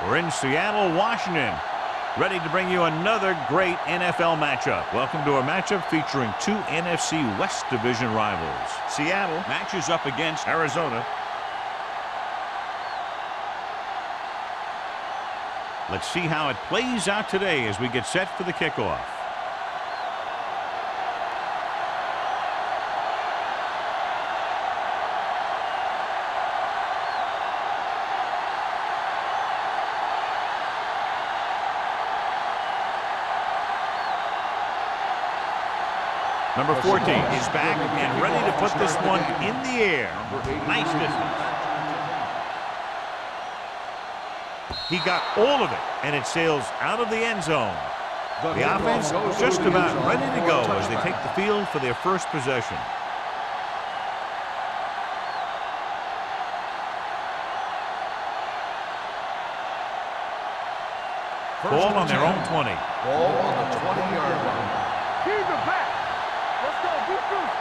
We're in Seattle, Washington, ready to bring you another great NFL matchup. Welcome to a matchup featuring two NFC West Division rivals. Seattle matches up against Arizona. Let's see how it plays out today as we get set for the kickoff. Number 14 is back and ready to put this one in the air. Nice distance. He got all of it, and it sails out of the end zone. The offense just about ready to go as they take the field for their first possession. Ball on their own 20. Ball on the 20-yard line. Here's the back. Let's go. Defense.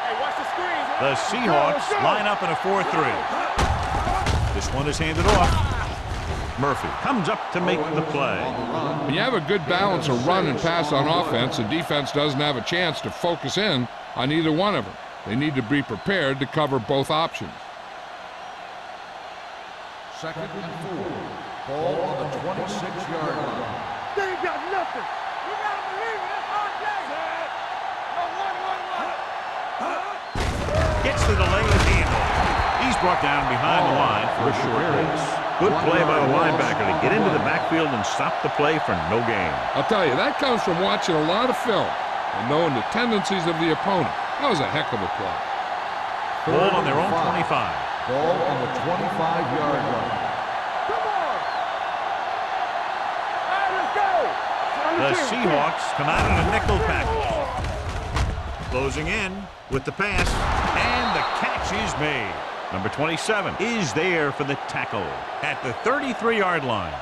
Hey, watch the screens. The Seahawks line up in a 4-3. This one is handed off. Murphy comes up to make the play. When you have a good balance of run and pass on offense, the defense doesn't have a chance to focus in on either one of them. They need to be prepared to cover both options. 2nd and 4. Ball on the 26-yard line. They ain't got nothing. You gotta believe it. That's our day. No, 1-1-1. Gets the delay of handle. He's brought down behind the line for a short base. Good play by the linebacker to get into the backfield and stop the play for no gain. I'll tell you, that comes from watching a lot of film and knowing the tendencies of the opponent. That was a heck of a play. Ball on their own 25. Ball on the 25-yard line. Come on. All right, let's go. The Seahawks come out in a nickel package. Closing in with the pass, and the catch is made. Number 27 is there for the tackle at the 33-yard line.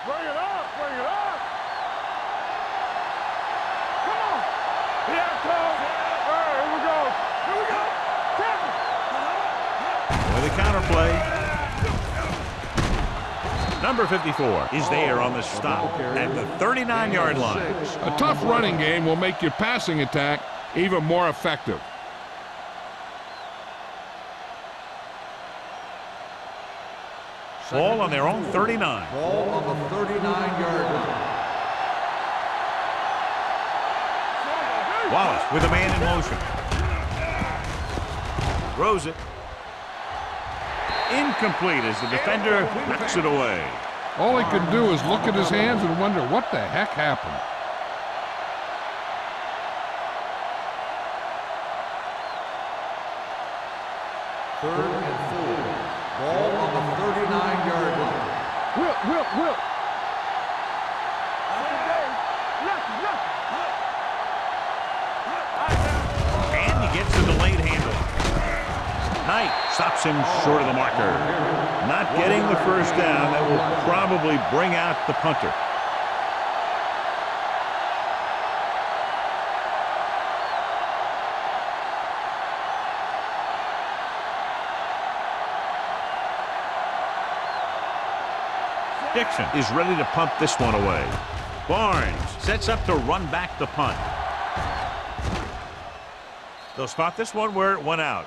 Bring it up. Bring it up. Come on. Here it comes. All right, here we go. Here we go. Tackle. With a counterplay. Number 54 is there on the stop at the 39-yard line. A tough running game will make your passing attack even more effective. Ball on their own 39. Ball on the 39-yard line. Wallace with a man in motion. Throws it. Incomplete as the defender knocks it away. All he could do is look at his hands and wonder what the heck happened. Third and 4. Ball on the 39-yard line. Whip. And he gets a delayed handle. Knight stops him short of the marker. Not getting the first down. That will probably bring out the punter. Dixon is ready to punt this one away. Barnes sets up to run back the punt. They'll spot this one where it went out.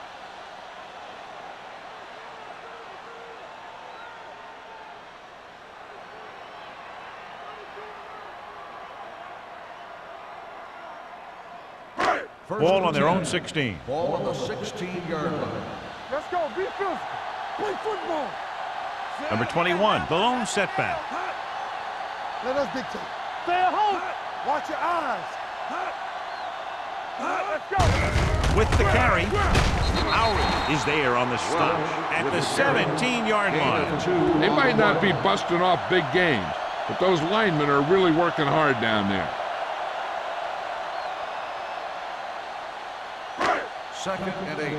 Ball on their own 16. Ball on the 16-yard line. Let's go. Be physical. Play football. Number 21, the lone setback. Let us dictate. Stay at home. Watch your eyes. Let's go. With the carry, Lowry is there on the stop at the 17-yard line. They might not be busting off big games, but those linemen are really working hard down there. 2nd and 8.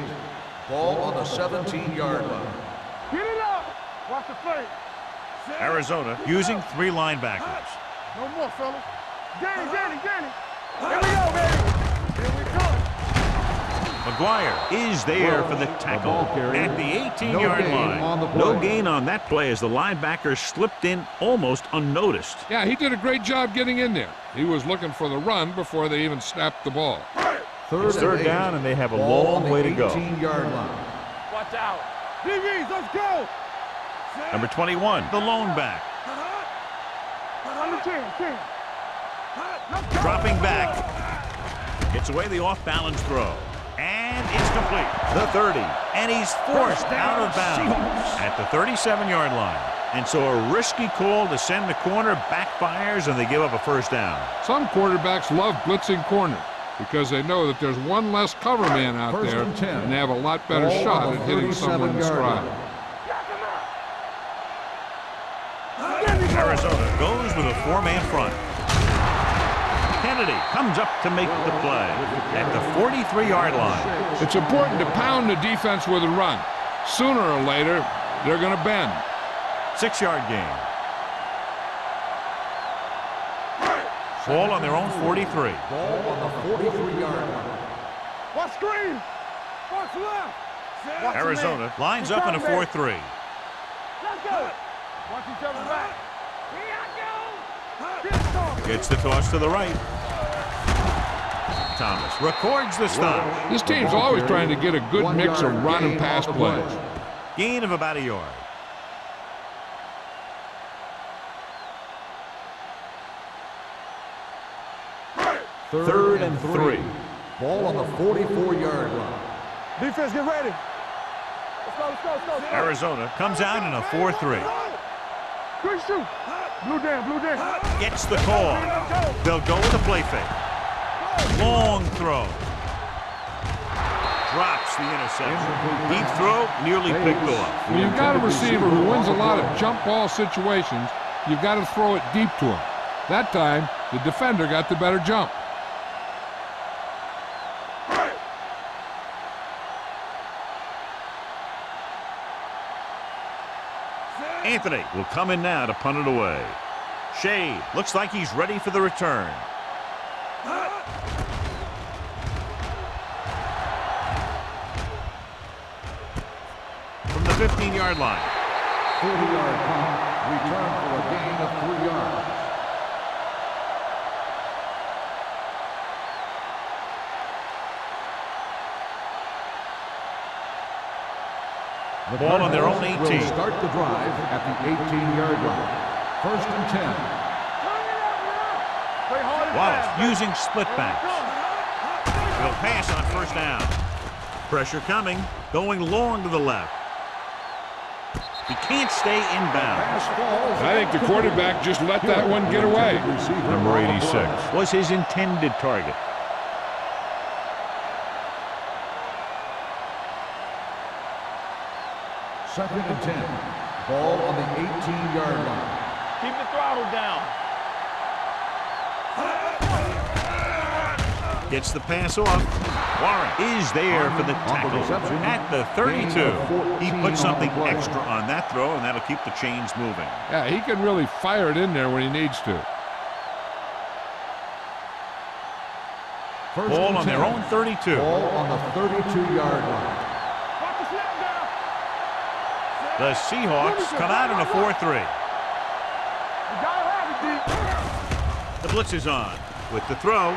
Ball on the 17-yard line. Get it up. Watch the play. Arizona using 3 linebackers. No more, fellas. Danny. Here we go, baby. Here we come. McGuire is there for the tackle at the 18-yard line. No gain on that play as the linebacker slipped in almost unnoticed. Yeah, he did a great job getting in there. He was looking for the run before they even snapped the ball. It's third down, and they have a long way to go. 18-yard line. Watch out. DBs, let's go. Number 21, the lone back. Under 10. Dropping back. Gets away the off-balance throw. And it's complete. The 30. And he's forced out of bounds at the 37-yard line. And so a risky call to send the corner backfires, and they give up a first down. Some quarterbacks love blitzing corner because they know that there's one less cover man out there, and they have a lot better shot at hitting someone in stride. Arizona goes with a 4-man front. Kennedy comes up to make the play at the 43-yard line. It's important to pound the defense with a run. Sooner or later, they're going to bend. 6-yard gain. Ball on their own 43. Ball on the 43-yard line. Watch screen. Watch left. Watch Arizona lines up in a 4-3. Let's go. Watch each other back. Here I go. Gets the toss to the right. Thomas records the stop. This team's always trying to get a good mix of run and pass plays. Gain of about a yard. Third and 3. Ball on the 44-yard line. Defense, get ready. Let's go. Arizona comes out in a 4-3. Quick shoot. Blue down. Gets the call. They'll go with a play fake. Long throw. Drops the interception. Deep throw, nearly picked off. When you've got a receiver who wins a lot of jump ball situations, you've got to throw it deep to him. That time, the defender got the better jump. Anthony will come in now to punt it away. Shade looks like he's ready for the return. From the 15-yard line. 40-yard punt. Return for a gain of 3 yards. The ball on their own 18. Will start the drive at the 18-yard line. First and 10. Wallace using split backs. He'll pass on first down. Pressure coming, going long to the left. He can't stay inbound. I think the quarterback just let that one get away. Number 86 was his intended target. Second and 10. Ball on the 18-yard line. Keep the throttle down. Gets the pass off. Warren is there for the tackle at the 32. He put something extra on that throw, and that'll keep the chains moving. Yeah, he can really fire it in there when he needs to. Ball on their own 32. Ball on the 32-yard line. The Seahawks come out in a 4-3. The blitz is on with the throw.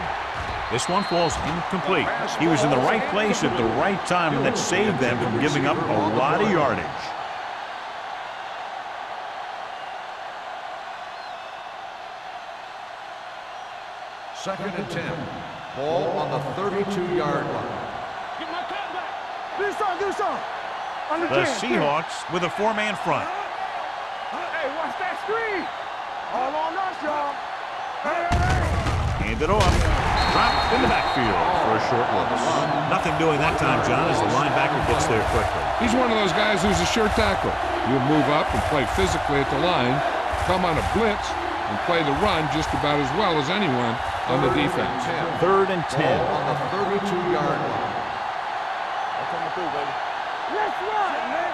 This one falls incomplete. He was in the right place at the right time, and that saved them from giving up a lot of yardage. Second and 10. Ball on the 32-yard line. Get my cut back. Do something. The Seahawks with a 4-man front. Hey, watch that screen. All on us, y'all. Hand it off. Dropped in the backfield for a short loss. Nothing doing that time, John, as the linebacker gets there quickly. He's one of those guys who's a sure tackle. He'll move up and play physically at the line, come on a blitz, and play the run just about as well as anyone on the defense. Third and 10. Ball on the 32-yard line. Let's run, man.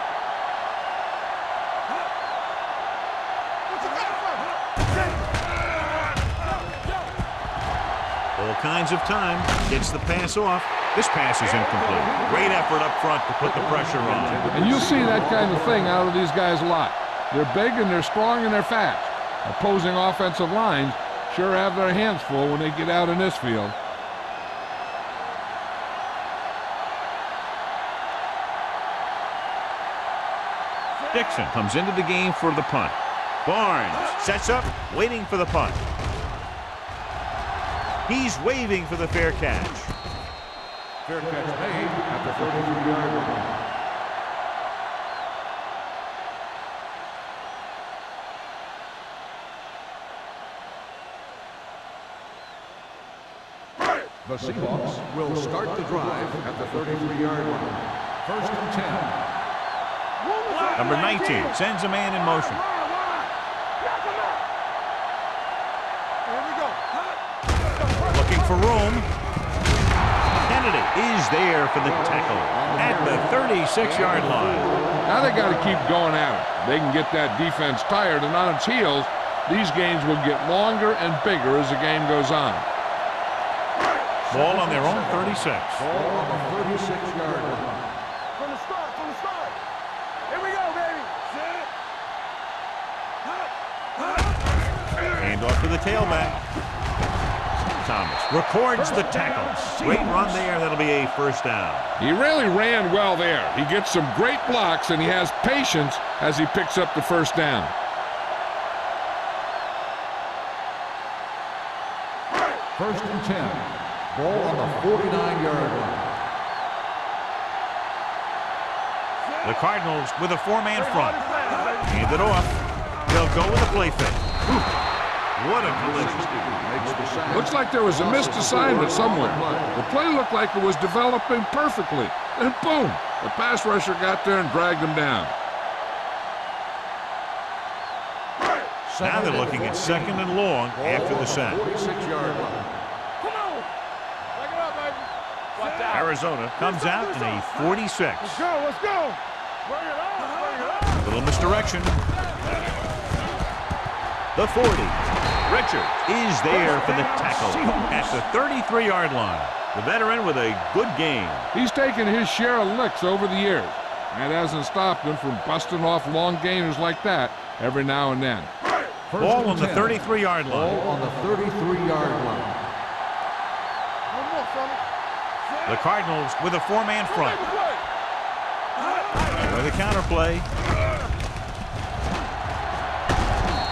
kinds of time. Gets the pass off. This pass is incomplete. Great effort up front to put the pressure on. And you'll see that kind of thing out of these guys a lot. They're big and they're strong and they're fast. Opposing offensive lines sure have their hands full when they get out in this field. Dixon comes into the game for the punt. Barnes sets up, waiting for the punt. He's waving for the fair catch. Fair catch made at the 33-yard line. The Seahawks will start the drive at the 33-yard line. First and 10. Number 19 sends a man in motion. Looking for room. Kennedy is there for the tackle at the 36-yard line. Now they got to keep going at it. They can get that defense tired and on its heels. These games will get longer and bigger as the game goes on. Ball on their own 36. Ball on the 36-yard line. From the start. Here we go, baby. Hand off to the tailback. Thomas records the tackle. Great run there. That'll be a first down. He really ran well there. He gets some great blocks and he has patience as he picks up the first down. First and 10. Ball on the 49-yard line. The Cardinals with a four-man front. Hand it off. They'll go with a play fake. What a collision. Looks like there was a missed assignment somewhere. The play looked like it was developing perfectly. And boom, the pass rusher got there and dragged him down. Now they're looking at second and long after the sack. 46-yard line. Arizona comes out in a 46. Let's go. Bring it on. Little misdirection. The 40. Richard is there for the tackle at the 33-yard line. The veteran with a good game. He's taken his share of licks over the years. That hasn't stopped him from busting off long gainers like that every now and then. Ball on the 33-yard line. Ball on the 33-yard line. The Cardinals with a four-man front. With a counterplay.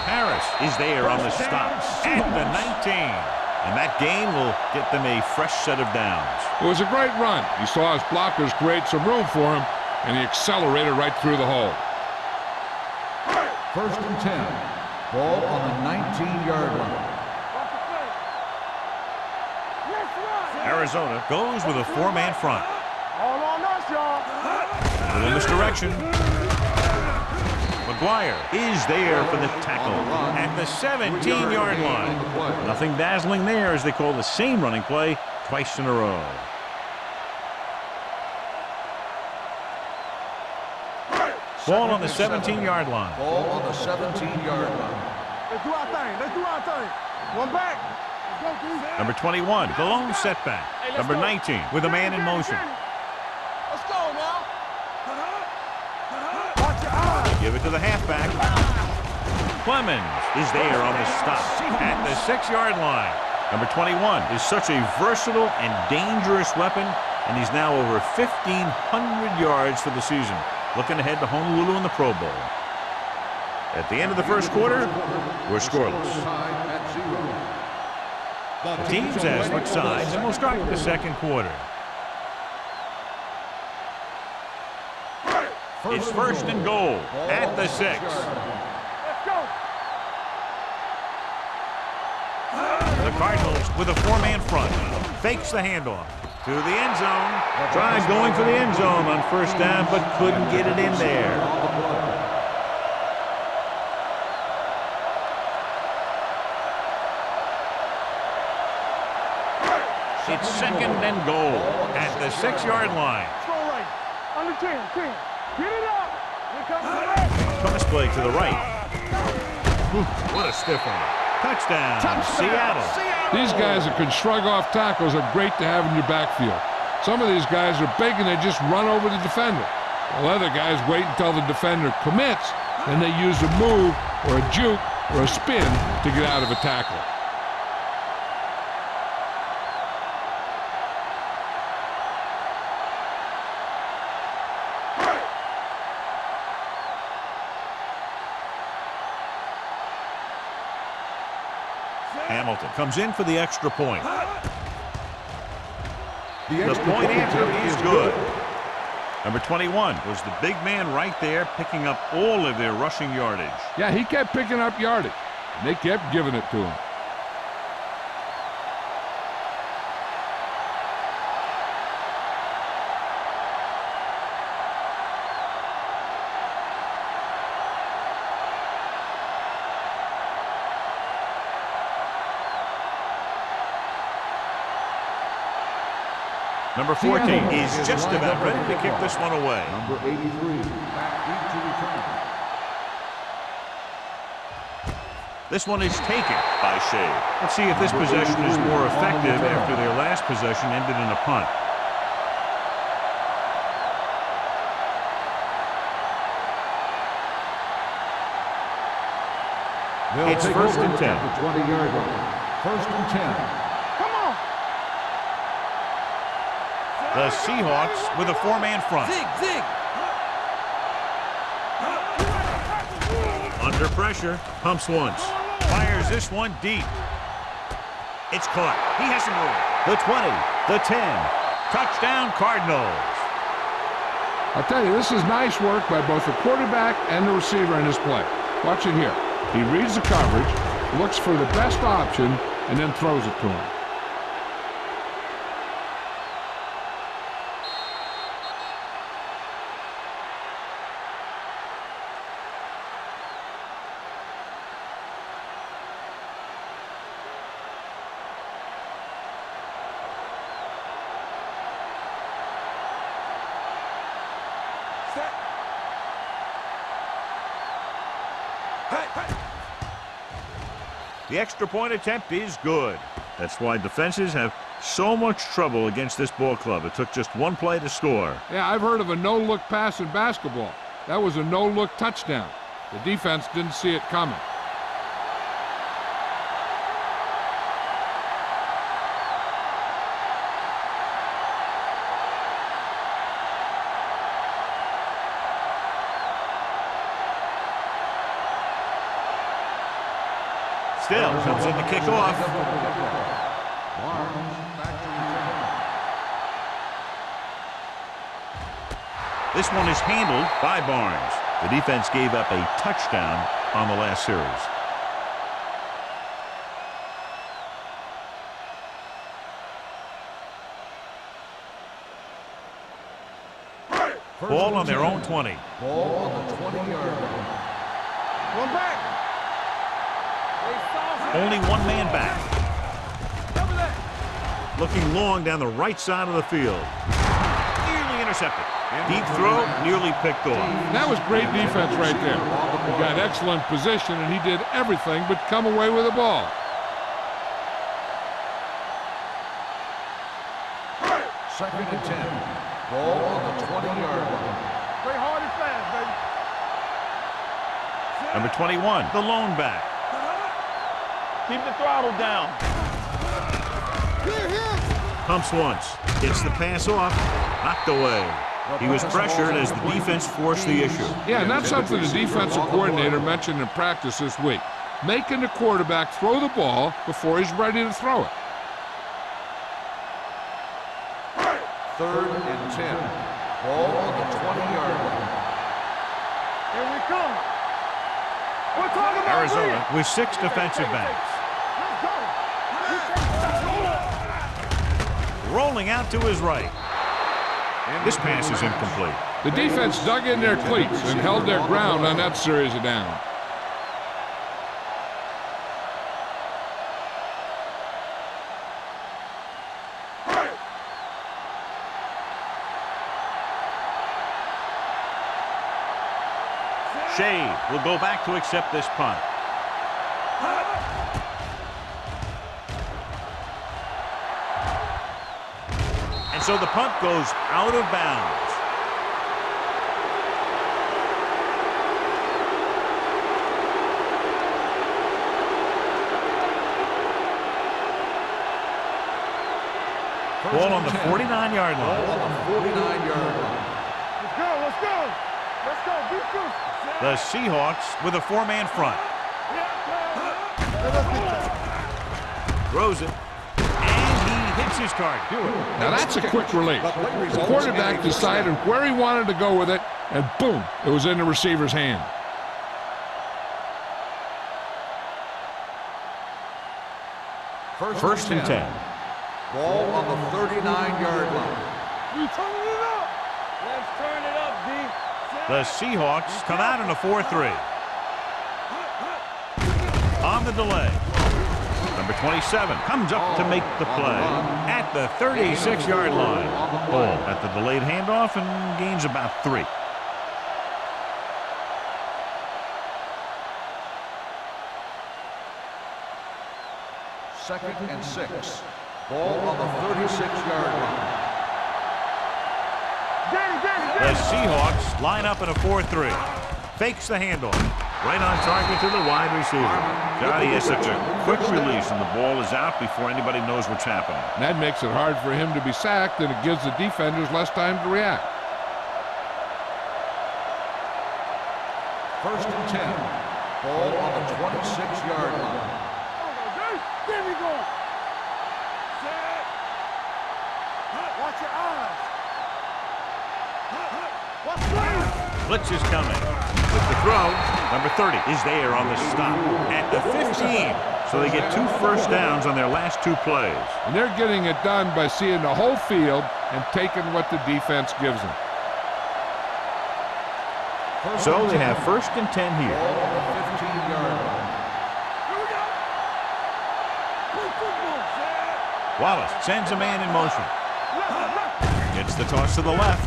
Harris is there on the stop at the 19. And that gain will get them a fresh set of downs. It was a great run. He saw his blockers create some room for him, and he accelerated right through the hole. First and 10. Ball on the 19-yard line. Arizona goes with a four-man front. All on us, y'all. Little misdirection. McGuire is there for the tackle at the 17-yard line. Nothing dazzling there as they call the same running play twice in a row. Ball on the 17-yard line. Ball on the 17-yard line. Let's do our thing. One back. Number 21, the lone setback. Number 19, with a man in motion. Let's go now. Watch your eyes. Give it to the halfback. Clemens is there on the stop at the 6-yard line. Number 21 is such a versatile and dangerous weapon, and he's now over 1,500 yards for the season. Looking ahead to Honolulu in the Pro Bowl. At the end of the first quarter, we're scoreless. The teams have switched sides, and we'll start with the second quarter. It's first and goal at the 6. Let's go. The Cardinals with a four-man front. Fakes the handoff to the end zone. Tried going for the end zone on first down, but couldn't get it in there. It's second and goal at the 6-yard line. Go right. Under 10. Get it up. Here comes the left. Pass play to the right. What a stiff one. Touchdown, Seattle. These guys that can shrug off tackles are great to have in your backfield. Some of these guys are big and they just run over the defender, while other guys wait until the defender commits, and they use a move or a juke or a spin to get out of a tackle. Hamilton comes in for the extra point. The point answer is good. Number 21 was the big man right there, picking up all of their rushing yardage. Yeah, he kept picking up yardage, and they kept giving it to him. Number 14 is just about ready to kick this one away. Number 83, back to return. This one is taken by Shea. Let's see if this possession is more effective after their last possession ended in a punt. It's first and 10. The 20-yard line. First and 10. The Seahawks with a four-man front. Zig. Under pressure, pumps once. Fires this one deep. It's caught. He has some room. The 20, the 10. Touchdown, Cardinals. I'll tell you, this is nice work by both the quarterback and the receiver in this play. Watch it here. He reads the coverage, looks for the best option, and then throws it to him. The extra point attempt is good. That's why defenses have so much trouble against this ball club. It took just one play to score. Yeah, I've heard of a no-look pass in basketball. That was a no-look touchdown. The defense didn't see it coming. Still comes in the kickoff. This one is handled by Barnes. The defense gave up a touchdown on the last series. Ball on their own 20. Ball on the 20-yard line. One back. Only one man back. Looking long down the right side of the field. Nearly intercepted. Deep throw, nearly picked off. That was great defense right there. He got excellent position, and he did everything but come away with the ball. Second and 10. Ball on the 20-yard line. Play hard and fast, baby. Number 21, the lone back. Keep the throttle down. Pumps once. Gets the pass off. Knocked away. He was pressured as the defense forced the issue. Yeah, and that's something the defensive coordinator mentioned in practice this week. Making the quarterback throw the ball before he's ready to throw it. Third and 10. Ball on the 20-yard line. Here we come. We're talking about Arizona with 6 defensive backs. Rolling out to his right. This pass is incomplete. The defense dug in their cleats and held their ground on that series of downs. Shea will go back to accept this punt. So the punt goes out of bounds. Ball on the 49-yard line. Ball on the 49-yard line. Let's go, let's go. Let's go, beat this. The Seahawks with a four-man front. Throws it. And he hits his target. Now that's a quick release. The quarterback decided where he wanted to go with it, and boom, it was in the receiver's hand. First and 10. Ball on the 39-yard line. We turning it up. Let's turn it up, D. The Seahawks come out in a 4-3. On the delay. Number 27 comes up to make the play at the 36-yard line. Ball at the delayed handoff and gains about 3. Second and 6. Ball on the 36-yard line. The Seahawks line up in a 4-3. Fakes the handoff. Right on target to the wide receiver. God, he has such a quick release, and the ball is out before anybody knows what's happening. And that makes it hard for him to be sacked, and it gives the defenders less time to react. First and 10. Ball on the 26-yard line. There we go. Watch your eyes. Watch your Blitz is coming. With the throw, number 30 is there on the stop at the 15. So they get 2 first downs on their last 2 plays. And they're getting it done by seeing the whole field and taking what the defense gives them. So they have first and 10 here. Ball on the 15-yard line. Wallace sends a man in motion. Gets the toss to the left.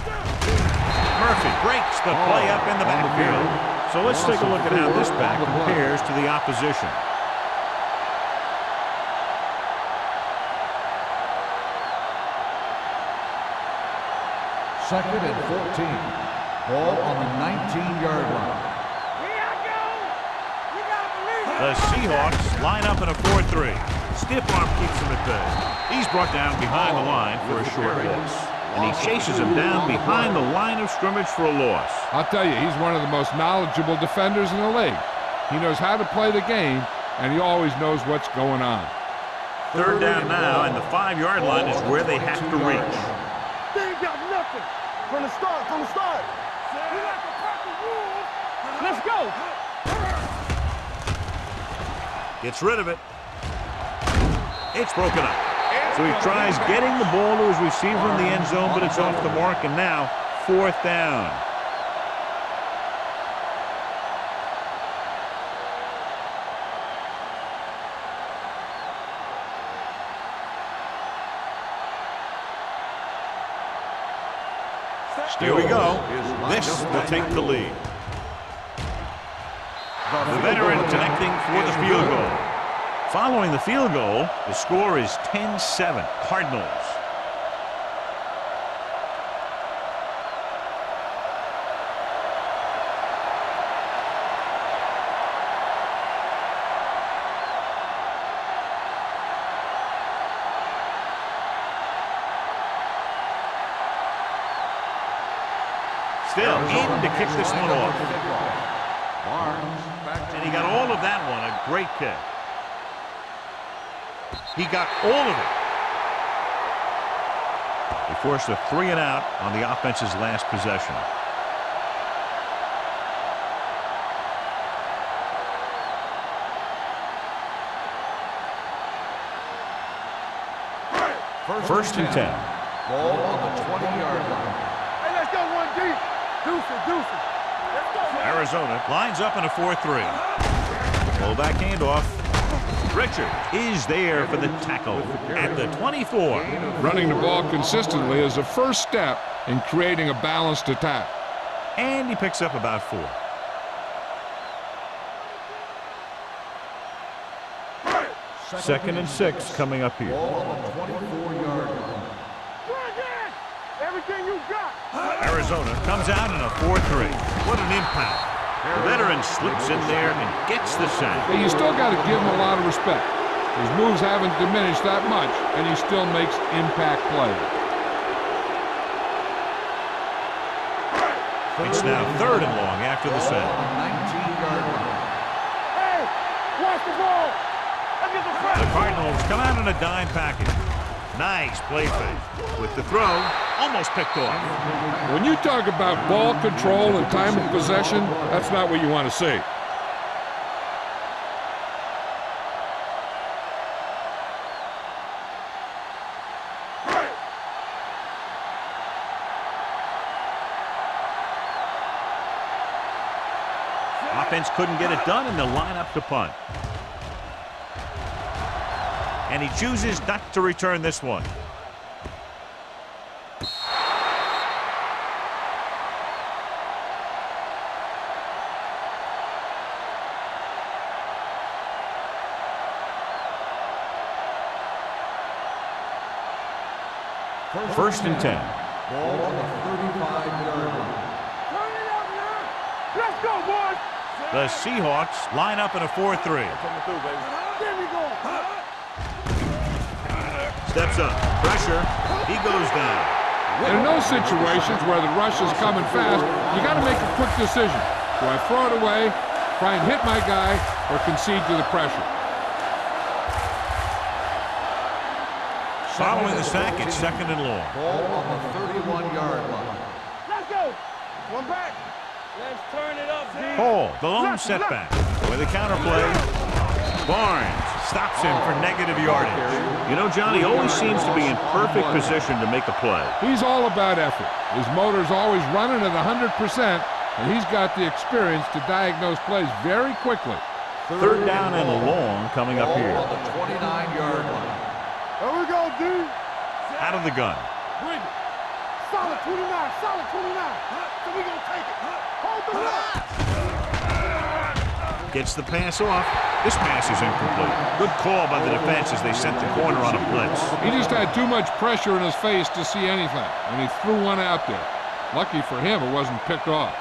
Murphy breaks the play up in the backfield. So let's take a look at how this back compares to the opposition. Second and 14. Ball on the 19-yard line. The Seahawks line up in a 4-3. Stiff arm keeps him at bay. He's brought down behind the line for a short loss. And he chases him down behind the line of scrimmage for a loss. I'll tell you, he's one of the most knowledgeable defenders in the league. He knows how to play the game, and he always knows what's going on. Third down now, and the 5-yard line is where they have to reach. They ain't got nothing. From the start, from the start. We like to crack the rules. Let's go. Gets rid of it. It's broken up. So he tries getting the ball to his receiver in the end zone, but it's off the mark, and now 4th down. Here we go. This will take the lead. The veteran connecting for the field goal. Following the field goal, the score is 10-7, Cardinals. Still in to kick this one off. And he got all of that one, a great kick. He got all of it. They forced a 3-and-out on the offense's last possession. First and 10. Ball on the 20-yard line. Hey, let's go one deep. Deuces. Let's go. Arizona lines up in a 4-3. Fullback handoff. Richard is there for the tackle at the 24. Running the ball consistently is the first step in creating a balanced attack. And he picks up about 4. Second and 6 coming up here. Ball on the 24-yard line. everything you got. Arizona comes out in a 4-3. What an impact. The veteran slips in there and gets the sack. Hey, you still got to give him a lot of respect. His moves haven't diminished that much, and he still makes impact plays. It's now 3rd and long after the sack. 19-yard line. Hey, watch the ball. Let's get the press. The Cardinals come out in a dime package. Nice play fake. With the throw, almost picked off. When you talk about ball control and time of possession, that's not what you want to see. Offense couldn't get it done, and they'll line up to punt. And he chooses not to return this one. First and 10. Ball on the 35-yard line. Turn it up now. Let's go, boys. The Seahawks line up in a 4-3. There we go. Steps up. Pressure. He goes down. In those situations where the rush is coming fast, you got to make a quick decision. Do I throw it away, try and hit my guy, or concede to the pressure? Following the sack, it's 2nd and long. Ball on the 31-yard line. Let's go. One back. Let's turn it up, D. Hall, the lone setback. With a counterplay, Barnes stops him for negative yardage. You know, Johnny always seems to be in perfect position to make a play. He's all about effort. His motor's always running at 100%, and he's got the experience to diagnose plays very quickly. 3rd down and long coming up Ball here. on the 29-yard line. There we go, D. Out of the gun. Bring it. Solid 29. Solid 29. So we gonna take it. Hold the line. Gets the pass off. This pass is incomplete. Good call by the defense as they sent the corner on a blitz. He just had too much pressure in his face to see anything, and he threw one out there. Lucky for him, it wasn't picked off.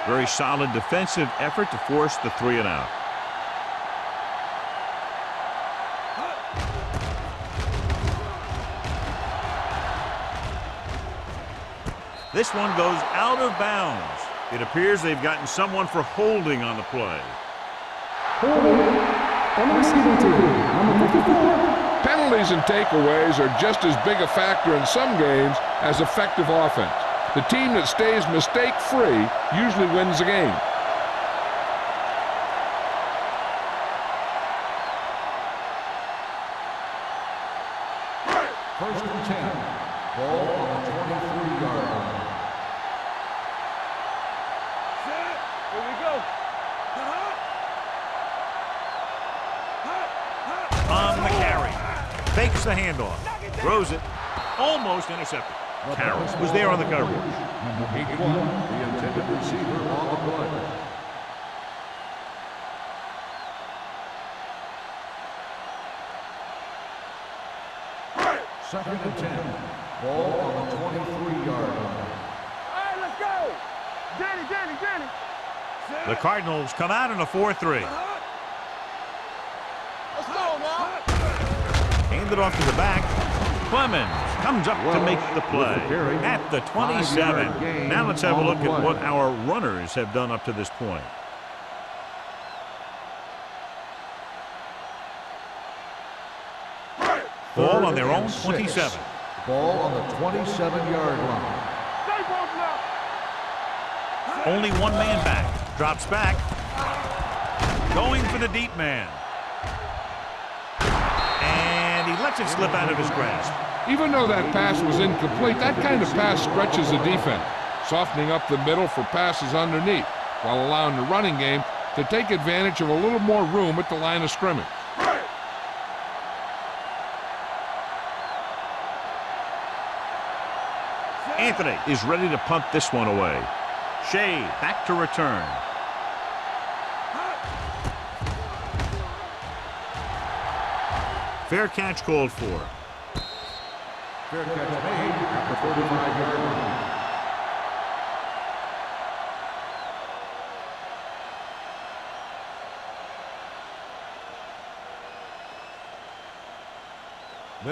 Very solid defensive effort to force the 3 and out. This one goes out of bounds. It appears they've gotten someone for holding on the play. Penalties and takeaways are just as big a factor in some games as effective offense. The team that stays mistake-free usually wins the game. First and 10. Ball on the 23-yard line. Here we go. On the carry. Fakes the handoff. Throws it. Almost intercepted. Carroll was there on the coverage. Number 81, the intended receiver on the play. Second and 10. Ball on the 23-yard line. All right, let's go. Danny. The Cardinals come out in a 4-3. Let's go now. Handed off to the back. Clemens comes up to make the play at the 27. Now let's have a look at what our runners have done up to this point. Ball on their own 27. Ball on the 27-yard line. Stay both now. Only one man back. Drops back. Going for the deep man. And he lets it slip out of his grasp. Even though that pass was incomplete, that kind of pass stretches the defense, softening up the middle for passes underneath, while allowing the running game to take advantage of a little more room at the line of scrimmage. Anthony is ready to punt this one away. Shea back to return. Fair catch called for. Fair catch made at the 35-yard line.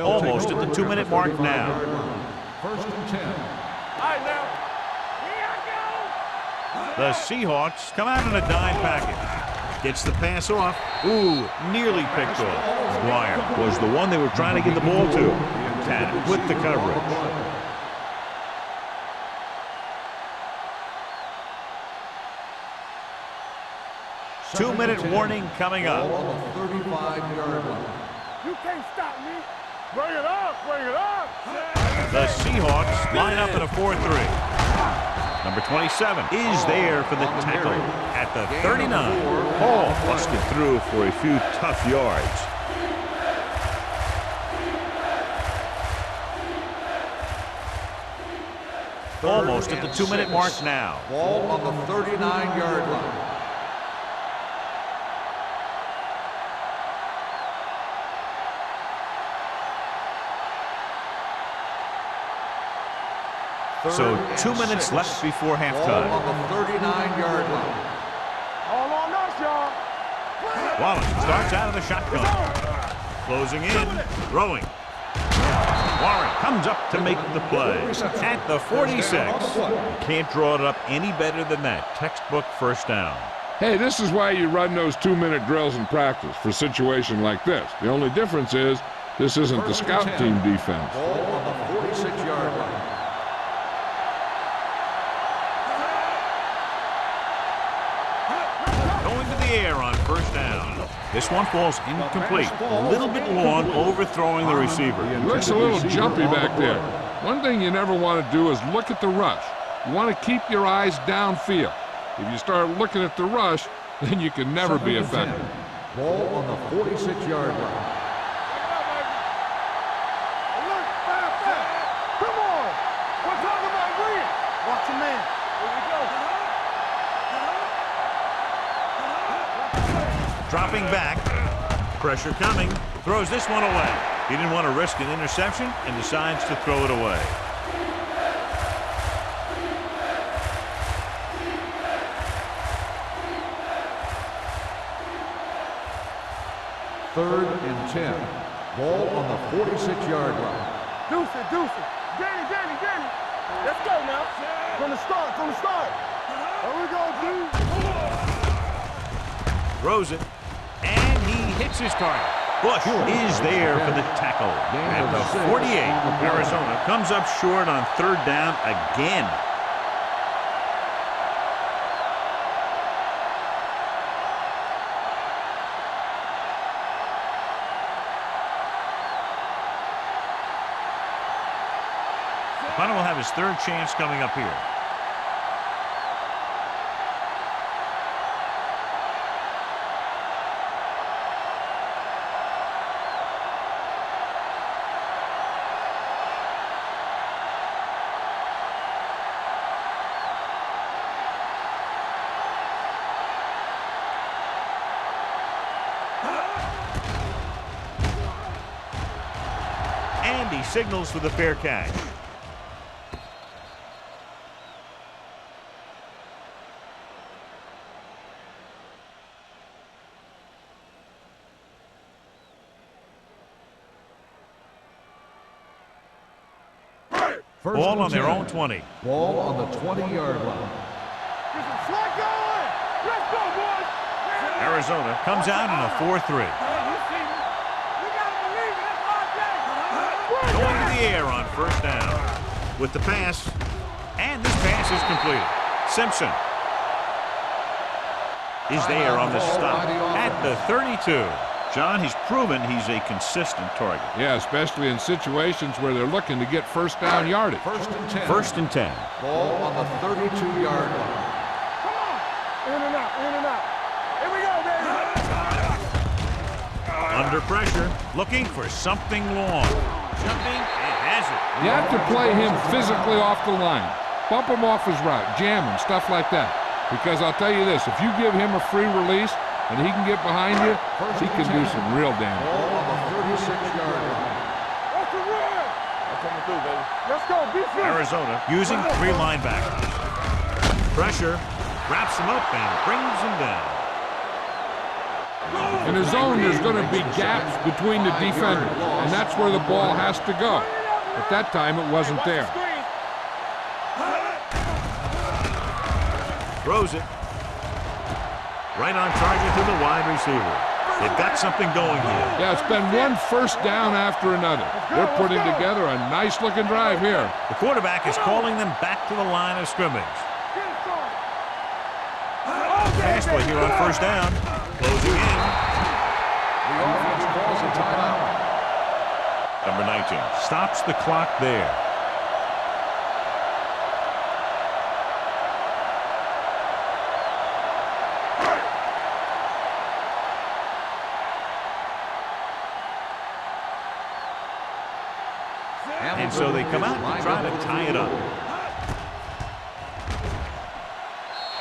Almost at the 2-minute mark now. First and 10. All right, now. The Seahawks come out in a dime package. Gets the pass off. Ooh, nearly picked off. McGuire was the one they were trying to get the ball to. Had with the coverage. Two-minute warning coming up. Ball on the 35-yard line. You can't stop me. Bring it up, bring it up. The Seahawks line up in a 4-3. Number 27 is there for the tackle at the 39. Hall busted through for a few tough yards. Almost at the 2-minute mark now. Ball on the 39-yard line. So 2 minutes left before halftime. Ball on the 39-yard line. All on us, y'all. Wallace starts out of the shotgun. Closing in, throwing. Warren comes up to make the play at the 46. Can't draw it up any better than that. Textbook first down. Hey, this is why you run those 2-minute drills in practice for a situation like this. The only difference is this isn't the scout team defense. Ball on the 46-yard line. Air on first down. This one falls incomplete. A little bit long, overthrowing the receiver. Looks a little jumpy back there. One thing you never want to do is look at the rush. You want to keep your eyes downfield. If you start looking at the rush, then you can never be effective. Ball on the 46-yard line. Look, fast. Come on. We're talking about Williams. Watch your man. Here we go. Dropping back. Pressure coming. Throws this one away. He didn't want to risk an interception and decides to throw it away. Third and 10. Ball on the 46-yard line. Deuce it. Danny. Let's go now. From the start. Here we go, dude. Throws it. And he hits his target. Bush is there for the tackle at the 48. Arizona comes up short on third down again. Hunter will have his third chance coming up here. And he signals for the fair catch. Ball on their own 20. Ball on the 20-yard line. Get some slack going. Let's go, boys. Arizona comes out in a 4-3. Going to the air on first down. With the pass. And this pass is completed. Simpson is there on the stop at the 32. John, he's proven he's a consistent target. Yeah, especially in situations where they're looking to get first down yardage. First and 10. 1st and 10. Ball on the 32-yard line. Come on. In and out. Here we go, baby. Under pressure, looking for something long. Jumping, and has it. You have to play him physically off the line. Bump him off his route, jam him, stuff like that. Because I'll tell you this, if you give him a free release and he can get behind you, he can do some real damage. Ball on the 36-yard line. That's the run. I'm coming through, baby. Let's go, defense. Arizona using 3 linebackers. Pressure, wraps him up and brings him down. In a zone, there's going to be gaps between the defenders, and that's where the ball has to go. At that time, it wasn't there. Throws it. Right on target to the wide receiver. They've got something going here. Yeah, it's been one first down after another. They're putting together a nice-looking drive here. The quarterback is calling them back to the line of scrimmage. Pass play here on first down. Closing in. The offense calls a timeout. Number 19 stops the clock there. And so they come out and try to tie it up.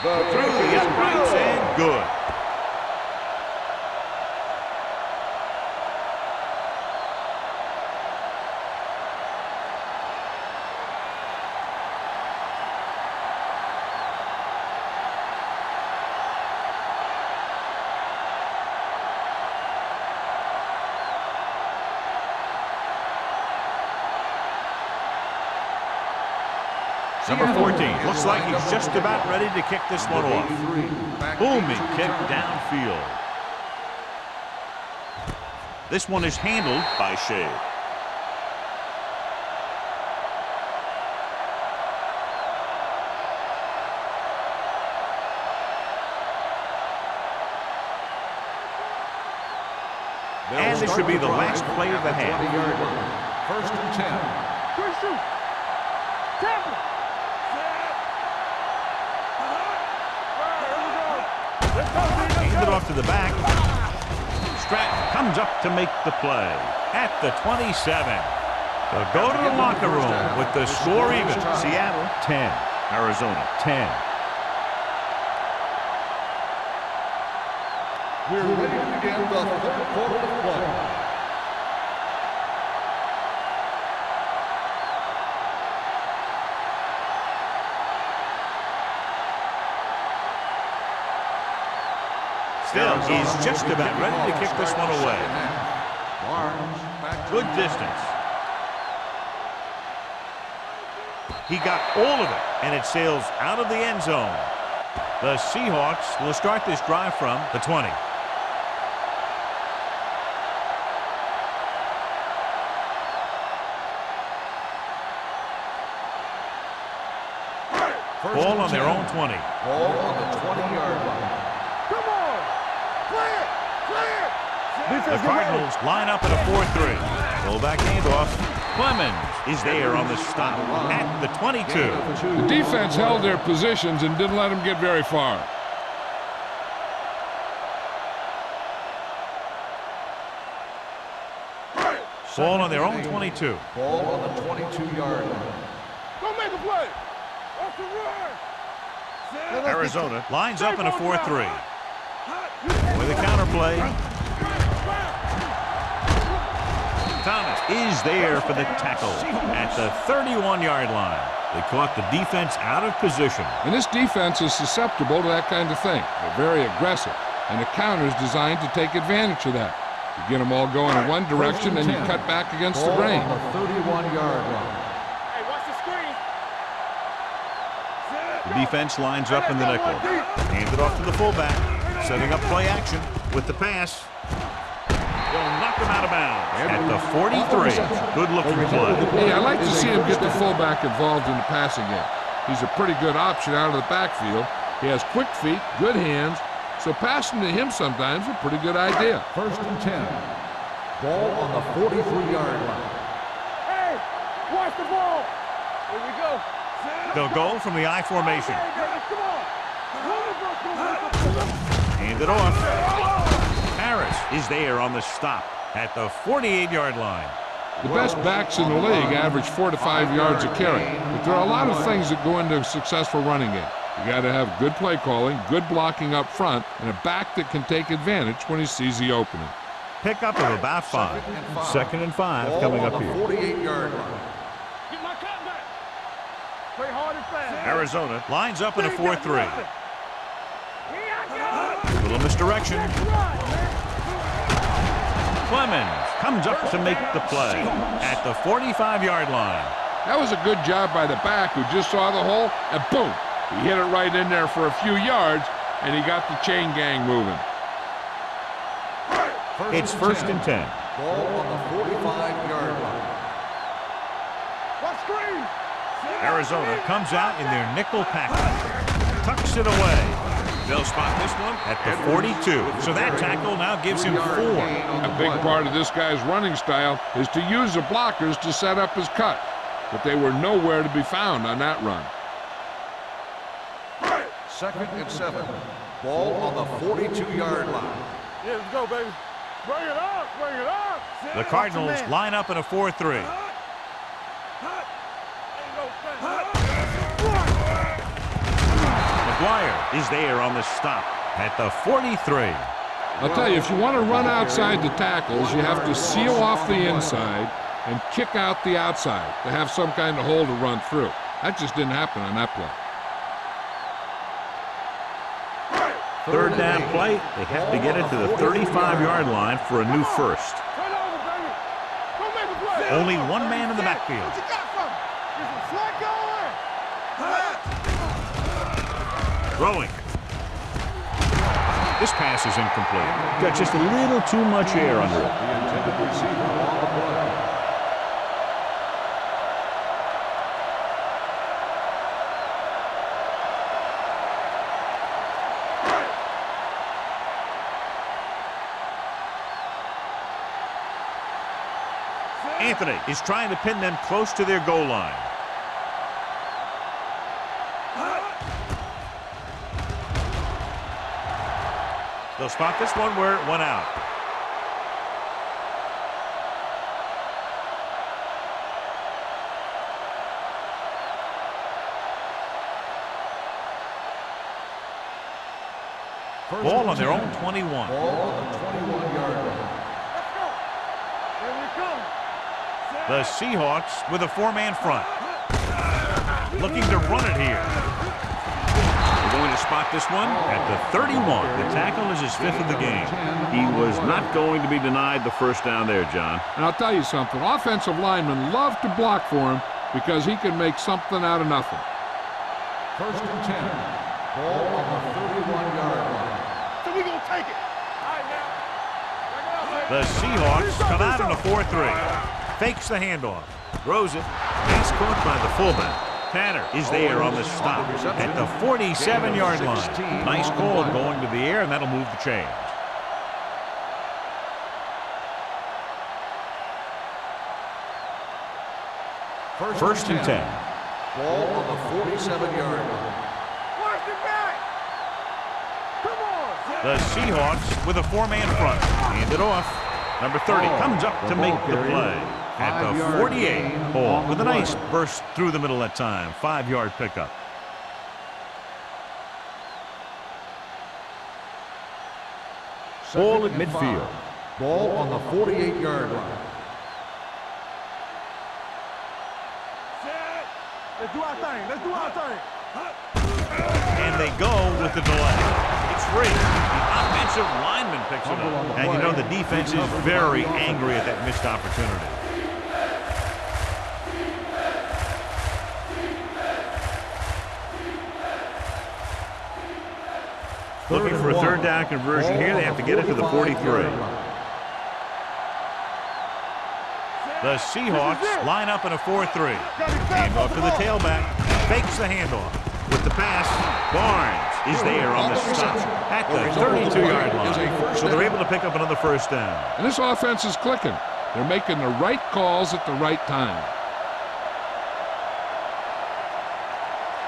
Through the uprights and good. Number 14 looks like he's just about ready to kick this one off. Booming kick downfield. This one is handled by Shea. And this should be the last play of the half. 1st and 10. Good shoot. Tackle. Hand it off to the back. Stratton comes up to make the play at the 27. They'll go to the locker room with the score even. Seattle 10, Arizona 10. We're ready to begin the 3rd quarter of play. Still, he's just about ready to kick this one away. Good distance. He got all of it, and it sails out of the end zone. The Seahawks will start this drive from the 20. Ball on their own 20. Ball on the 20-yard line. Come on. Play it. Play it. The Cardinals line up at a 4-3. Fullback handoff. Clemens is there on the stop at the 22. The defense held their positions and didn't let them get very far. Ball on their own 22. Ball on the 22-yard line. Don't make a play. Off the run. Arizona lines up in a 4-3. With a counter play. Thomas is there for the tackle at the 31-yard line. They caught the defense out of position. And this defense is susceptible to that kind of thing. They're very aggressive, and the counter is designed to take advantage of that. You get them all going in one direction, and you cut back against the grain. Ball on the 31-yard line. Hey, watch the screen. The defense lines up in the nickel. Hands it off to the fullback. Setting up play action with the pass. They'll knock him out of bounds at the 43. Good-looking play. Hey, I like to see him get the fullback involved in the passing game. He's a pretty good option out of the backfield. He has quick feet, good hands, so passing to him sometimes is a pretty good idea. 1st and 10. Ball on the 43-yard line. Hey, watch the ball. Here we go. They'll go from the I formation. Come on. Hand it off. Harris is there on the stop at the 48-yard line. The best backs in the league average 4 to 5 yards a carry, but there are a lot of things that go into a successful running game. You got to have good play calling, good blocking up front, and a back that can take advantage when he sees the opening. Pickup of about 5. Second and 5 Ball coming on up the here. 48-yard line. Get my cut back. Play hard and fast. Arizona lines up in a 4-3. Here I go. Little misdirection. Let's run, man. Clemens comes up to make the play at the 45-yard line. That was a good job by the back who just saw the hole, and boom, he hit it right in there for a few yards, and he got the chain gang moving. It's first and 10. Ball on the 45-yard line. What screen? Arizona comes out in their nickel package. Tucks it away. They'll spot this one at the 42. So that tackle now gives him 4. A big part of this guy's running style is to use the blockers to set up his cut, but they were nowhere to be found on that run. Second and 7. Ball on the 42-yard line. Yeah, let's go, baby. Bring it up, bring it up. The Cardinals line up in a 4-3. McGuire is there on the stop at the 43. I'll tell you, if you want to run outside the tackles, you have to seal off the inside and kick out the outside to have some kind of hole to run through. That just didn't happen on that play. Third down play. They have to get it to the 35-yard line for a new first. Turn over, baby. Go make a play. Only one man in the backfield. What you got from me? Is it slot going? Throwing. This pass is incomplete. Got just a little too much air under it. The intended receiver on the play. Anthony is trying to pin them close to their goal line. They'll spot this one where it went out. Ball on their own 21. Ball on the 21-yard line. Let's go. Here we come. The Seahawks with a 4-man front. Looking to run it here. They're going to spot this one at the 31. The tackle is his 5th of the game. He was not going to be denied the first down there, John. And I'll tell you something, offensive linemen love to block for him because he can make something out of nothing. First and 10. Ball on the 31-yard line. So we gonna take it. All right, now. The Seahawks come out in a 4-3. Fakes the handoff. Throws it. Pass caught by the fullback. Tanner is there on the stop at the 47-yard line. Nice call going to the air, and that'll move the chains. First and 10. Ball on the 47-yard line. Watch it back. Come on. The Seahawks with a 4-man front. Hand it off. Number 30 comes up to make the play at the 48. Ball with a nice burst through the middle that time. 5-yard pickup. Ball at midfield. Ball on the 48-yard line. Let's do our thing. Let's do our thing. And they go with the delay. It's free. The offensive lineman picks it up. And you know the defense is very angry at that missed opportunity. Looking for a third down conversion here. They have to get it to the 43. The Seahawks line up in a 4-3. Handoff to the tailback. Fakes the handoff. With the pass, Barnes is there on the stop at the 32-yard line. So they're able to pick up another first down. And this offense is clicking. They're making the right calls at the right time.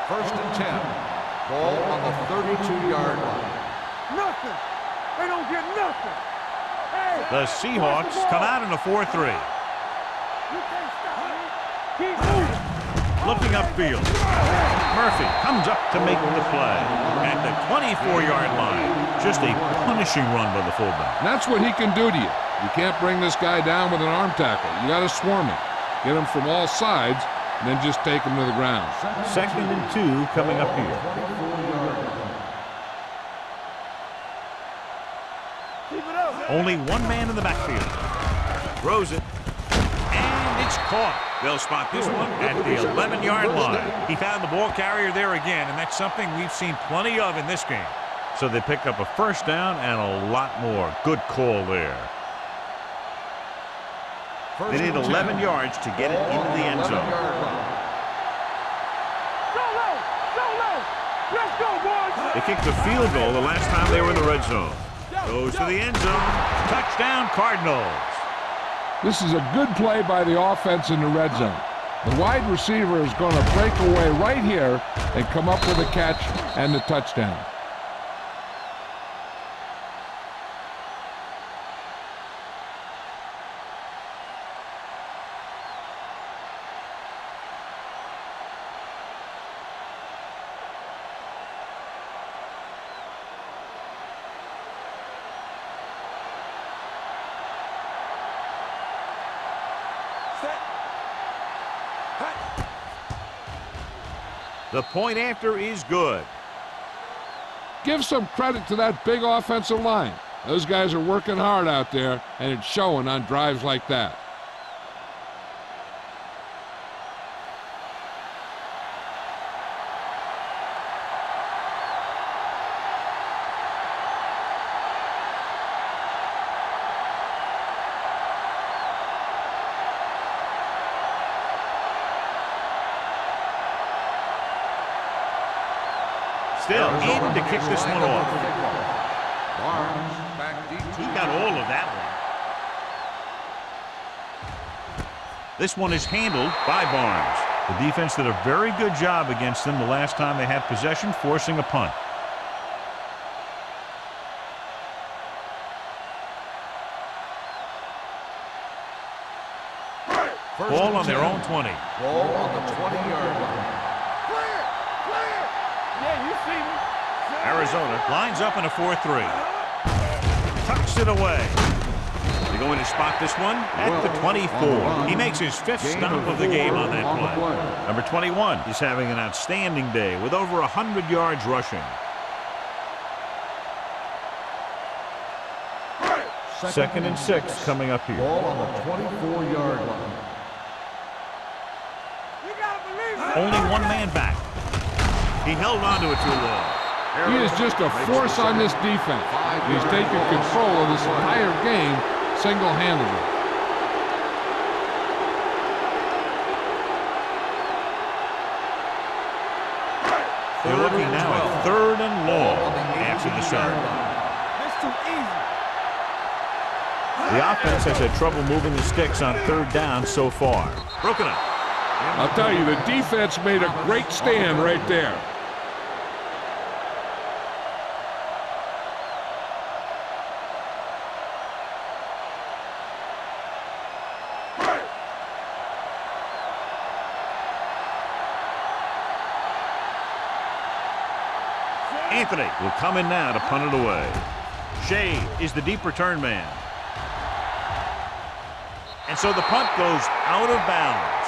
First and 10. Ball on the 32-yard line. Nothing. They don't get nothing. Hey. The Seahawks come out in a 4-3. You can't stop me. Keep moving. Looking upfield. Murphy comes up to make the play at the 24-yard line. Just a punishing run by the fullback. And that's what he can do to you. You can't bring this guy down with an arm tackle. You got to swarm him. Get him from all sides, and then just take him to the ground. 2nd and 2 coming up here. Only one man in the backfield. Throws it. And it's caught. They'll spot this one at the 11-yard line. He found the ball carrier there again, and that's something we've seen plenty of in this game. So they pick up a first down and a lot more. Good call there. They need 11 yards to get it into the end zone. Let's go, boys. They kicked the field goal the last time they were in the red zone. Goes to the end zone. Touchdown, Cardinals. This is a good play by the offense in the red zone. The wide receiver is going to break away right here and come up with a catch and the touchdown. The point after is good. Give some credit to that big offensive line. Those guys are working hard out there, and it's showing on drives like that. Still in to kick this one off. Barnes back deep. He got all of that one. This one is handled by Barnes. The defense did a very good job against them the last time they had possession, forcing a punt. Ball on their own 20. Ball on the 20-yard line. Arizona lines up in a 4-3. Tucks it away. They're going to spot this one at the 24. He makes his 5th stop of the game on that play. Number 21 is having an outstanding day with over 100 yards rushing. 2nd and 6 coming up here. Ball on the 24-yard line. Only one man back. He held on to it too long. He is just a force on this defense. He's taken control of this entire game single-handedly. They're looking now at 3rd and long after the start. That's too easy. The offense has had trouble moving the sticks on 3rd down so far. Broken up. I'll tell you, the defense made a great stand right there. Anthony will come in now to punt it away. Shea is the deep return man. And so the punt goes out of bounds.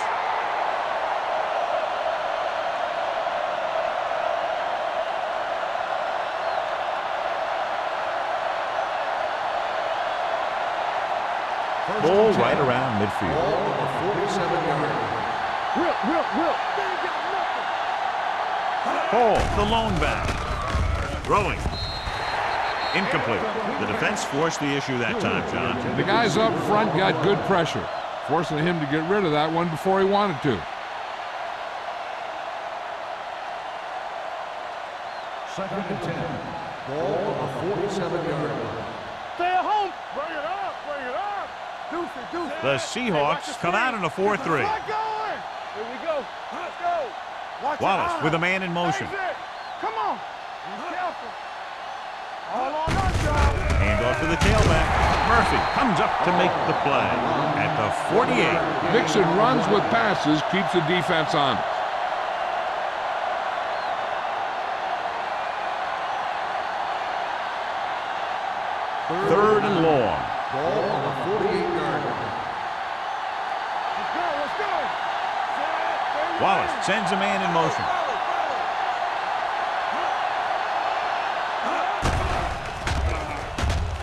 Ball right around midfield. Ball on the 47-yard line. Will. Hall, the lone back. Throwing. Incomplete. The defense forced the issue that time, John. The guys up front got good pressure, forcing him to get rid of that one before he wanted to. 2nd and 10. Ball on the 47-yard line. Stay at home. Bring it up. Deuce it. The Seahawks come out in a 4-3. Get going. Here we go. Let's go. Watch Wallace with a man in motion. Exit. Come on. Be careful. All on us, y'all. Hand off to the tailback. Murphy comes up to make the play at the 48. Mixon runs with passes, keeps the defense honest. Third and long. Ball on the Wallace sends a man in motion.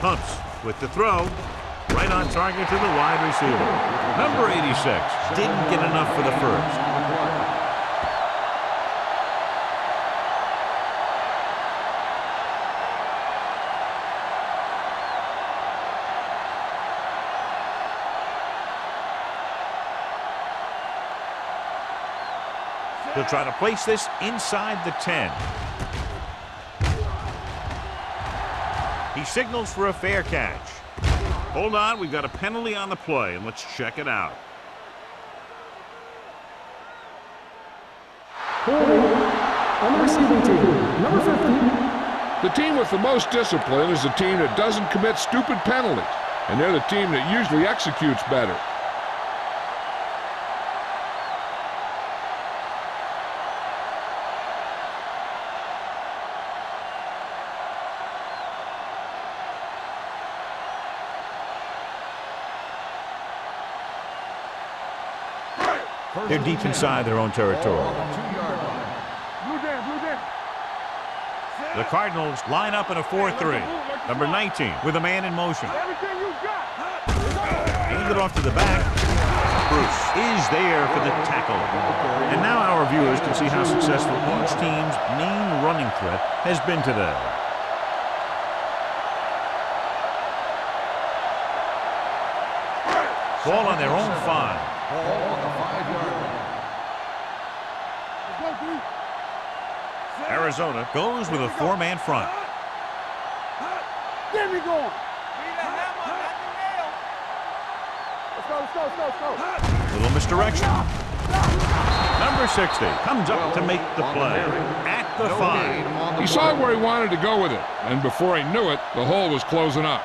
Pumps with the throw. Right on target to the wide receiver. Number 86 didn't get enough for the first. He'll try to place this inside the 10. He signals for a fair catch. Hold on, we've got a penalty on the play, and let's check it out. On the receiving team, number 50. The team with the most discipline is the team that doesn't commit stupid penalties, and they're the team that usually executes better. They're deep inside their own territory. The Cardinals line up in a 4-3. Number 19 with a man in motion. Hand it off to the back. Bruce is there for the tackle. And now our viewers can see how successful each team's main running threat has been today. Ball on their own 5. Ball on the 5-yard line. Arizona goes with a 4-man front. Get me going. Let's go. Little misdirection. Number 60 comes up to make the play at the 5. He saw where he wanted to go with it, and before he knew it, the hole was closing up.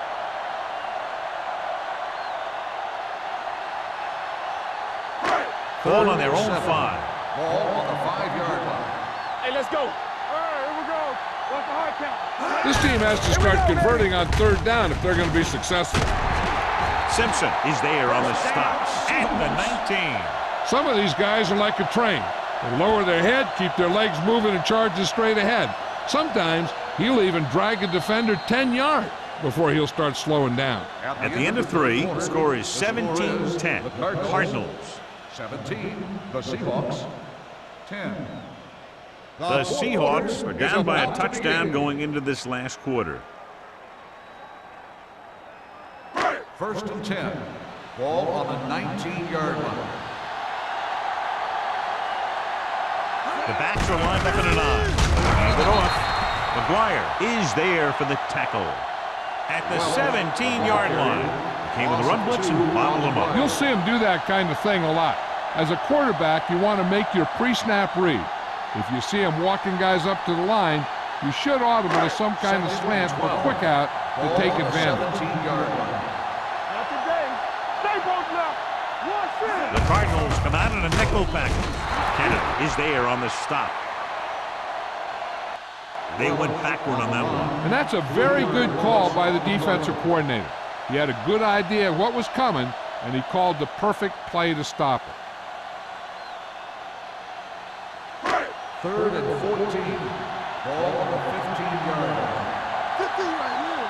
Ball on their own 5. Ball on the 5-yard line. Hey, let's go. All right, here we go. What's the hard count? This team has to start converting on 3rd down if they're going to be successful. Simpson is there on the stop at the 19. Some of these guys are like a train. They lower their head, keep their legs moving, and charge straight ahead. Sometimes he'll even drag a defender 10 yards before he'll start slowing down. At the end of 3, the score is 17-10. Cardinals. 17, the Seahawks. 10. The Seahawks are down by a touchdown going into this last quarter. 1st and 10. Ball on the 19-yard line. The backs are lined up in an I. Hand it off. McGuire is there for the tackle at the 17-yard line. Came with a run blitz and bottled him up. You'll see him do that kind of thing a lot. As a quarterback, you want to make your pre-snap read. If you see him walking guys up to the line, you should audible to some kind of slant or quick out to take advantage. 17-yard line. Not today. Stay both left. One The Cardinals come out in a nickel package. Kennedy is there on the stop. They went backward on that one. And that's a very good call by the defensive coordinator. He had a good idea of what was coming, and he called the perfect play to stop it. 3rd and 14. Ball on the 15-yard line. 15 right here.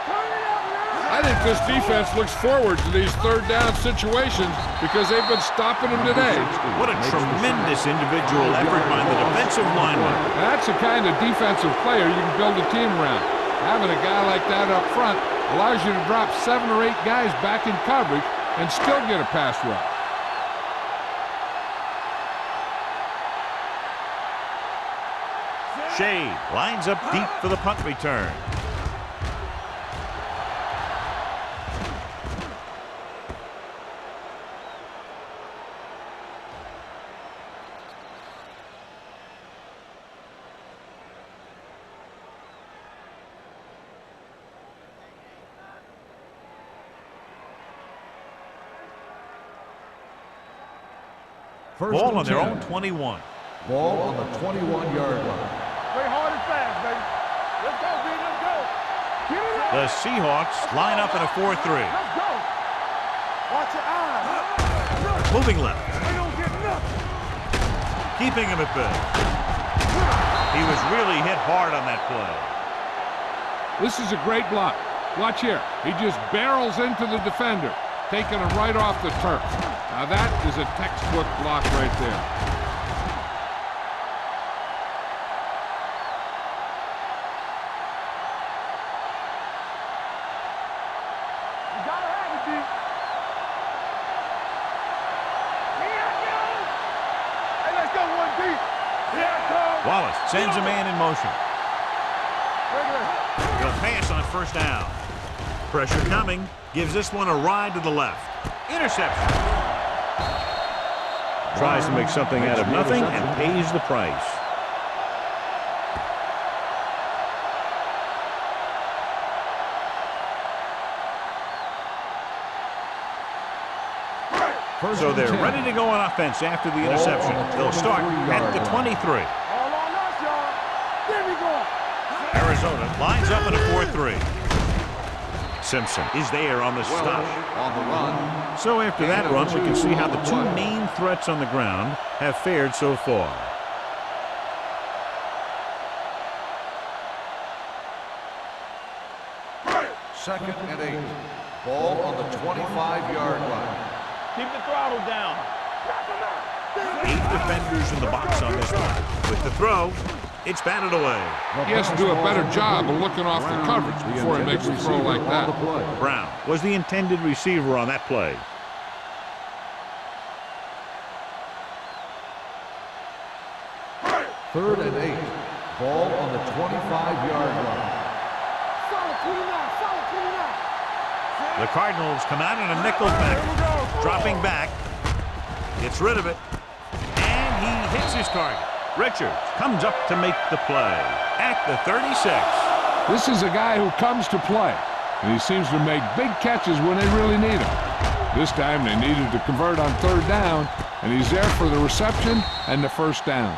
Turn it up now. I think this defense looks forward to these 3rd down situations because they've been stopping them today. What a tremendous individual effort by the defensive lineman. That's the kind of defensive player you can build a team around. Having a guy like that up front allows you to drop 7 or 8 guys back in coverage and still get a pass rush. Shade lines up deep for the punt return. Ball on their own 21. Ball on the 21-yard line. Play hard and fast, baby. Let's go, B. Let's go. Get it up. The Seahawks line up in a 4-3. Let's go. Watch your eyes. Moving left. They don't get nothing. keeping him at bay. He was really hit hard on that play. This is a great block. Watch here. He just barrels into the defender, taking him right off the turf. Now that is a textbook block right there. You gotta have it, D. Hey, let's go, 1 deep. Wallace sends a man in motion. He'll pass on first down. Pressure coming. Gives this one a ride to the left. Interception. Tries to make something out of nothing and pays the price. So they're ready to go on offense after the interception. They'll start at the 23. All on us, y'all. There we go. Arizona lines up in a 4-3. Simpson is there on the stop. On the run. So after that run, we can see how the two main threats on the ground have fared so far. Second and 8. Ball on the 25-yard line. Keep the throttle down. 8 defenders in the box on this one. With the throw, it's batted away. He has to do a better job of looking off the coverage before he makes a throw like that. Brown was the intended receiver on that play. Third and 8. Ball on the 25-yard line. Solid 29, solid 29. The Cardinals come out in a nickel package. Dropping back. Gets rid of it. And he hits his target. Richards comes up to make the play at the 36. This is a guy who comes to play, and he seems to make big catches when they really need him. This time they needed to convert on third down, and he's there for the reception and the first down.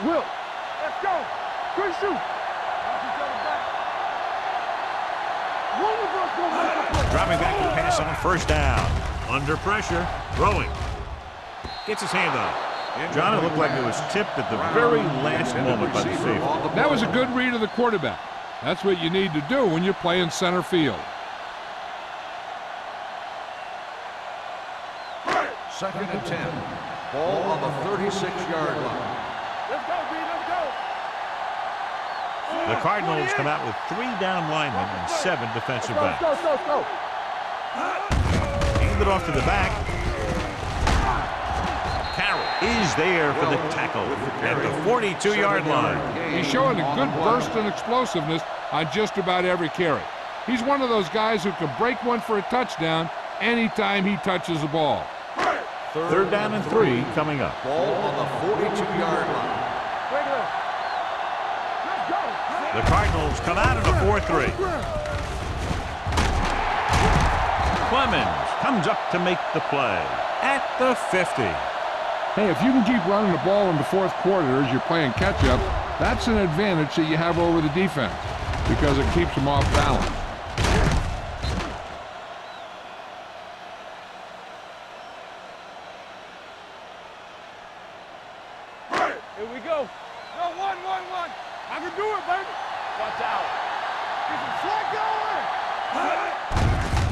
Will. Let's go. Good shoot. One of us will make a play. Dropping back to pass on first down. Under pressure. Throwing. Gets his hand on it. John, it looked like it was tipped at the very last moment by the safety. That was a good read of the quarterback. That's what you need to do when you're playing center field. Second and 10. Ball on the 36-yard line. Let's go, B. Let's go. The Cardinals come out with 3 down linemen and 7 defensive backs. Go. Hand it off to the back. Carroll is there for the tackle at the 42-yard line. He's showing a good burst and explosiveness on just about every carry. He's one of those guys who can break one for a touchdown anytime he touches the ball. Third down and 3 coming up. Ball on the 42-yard line. Let's go. The Cardinals come out in a 4-3. Clemens comes up to make the play at the 50. Hey, if you can keep running the ball in the fourth quarter as you're playing catch-up, that's an advantage that you have over the defense because it keeps them off balance. Here we go. No, one. I can do it, baby. Watch out. Get some slack going.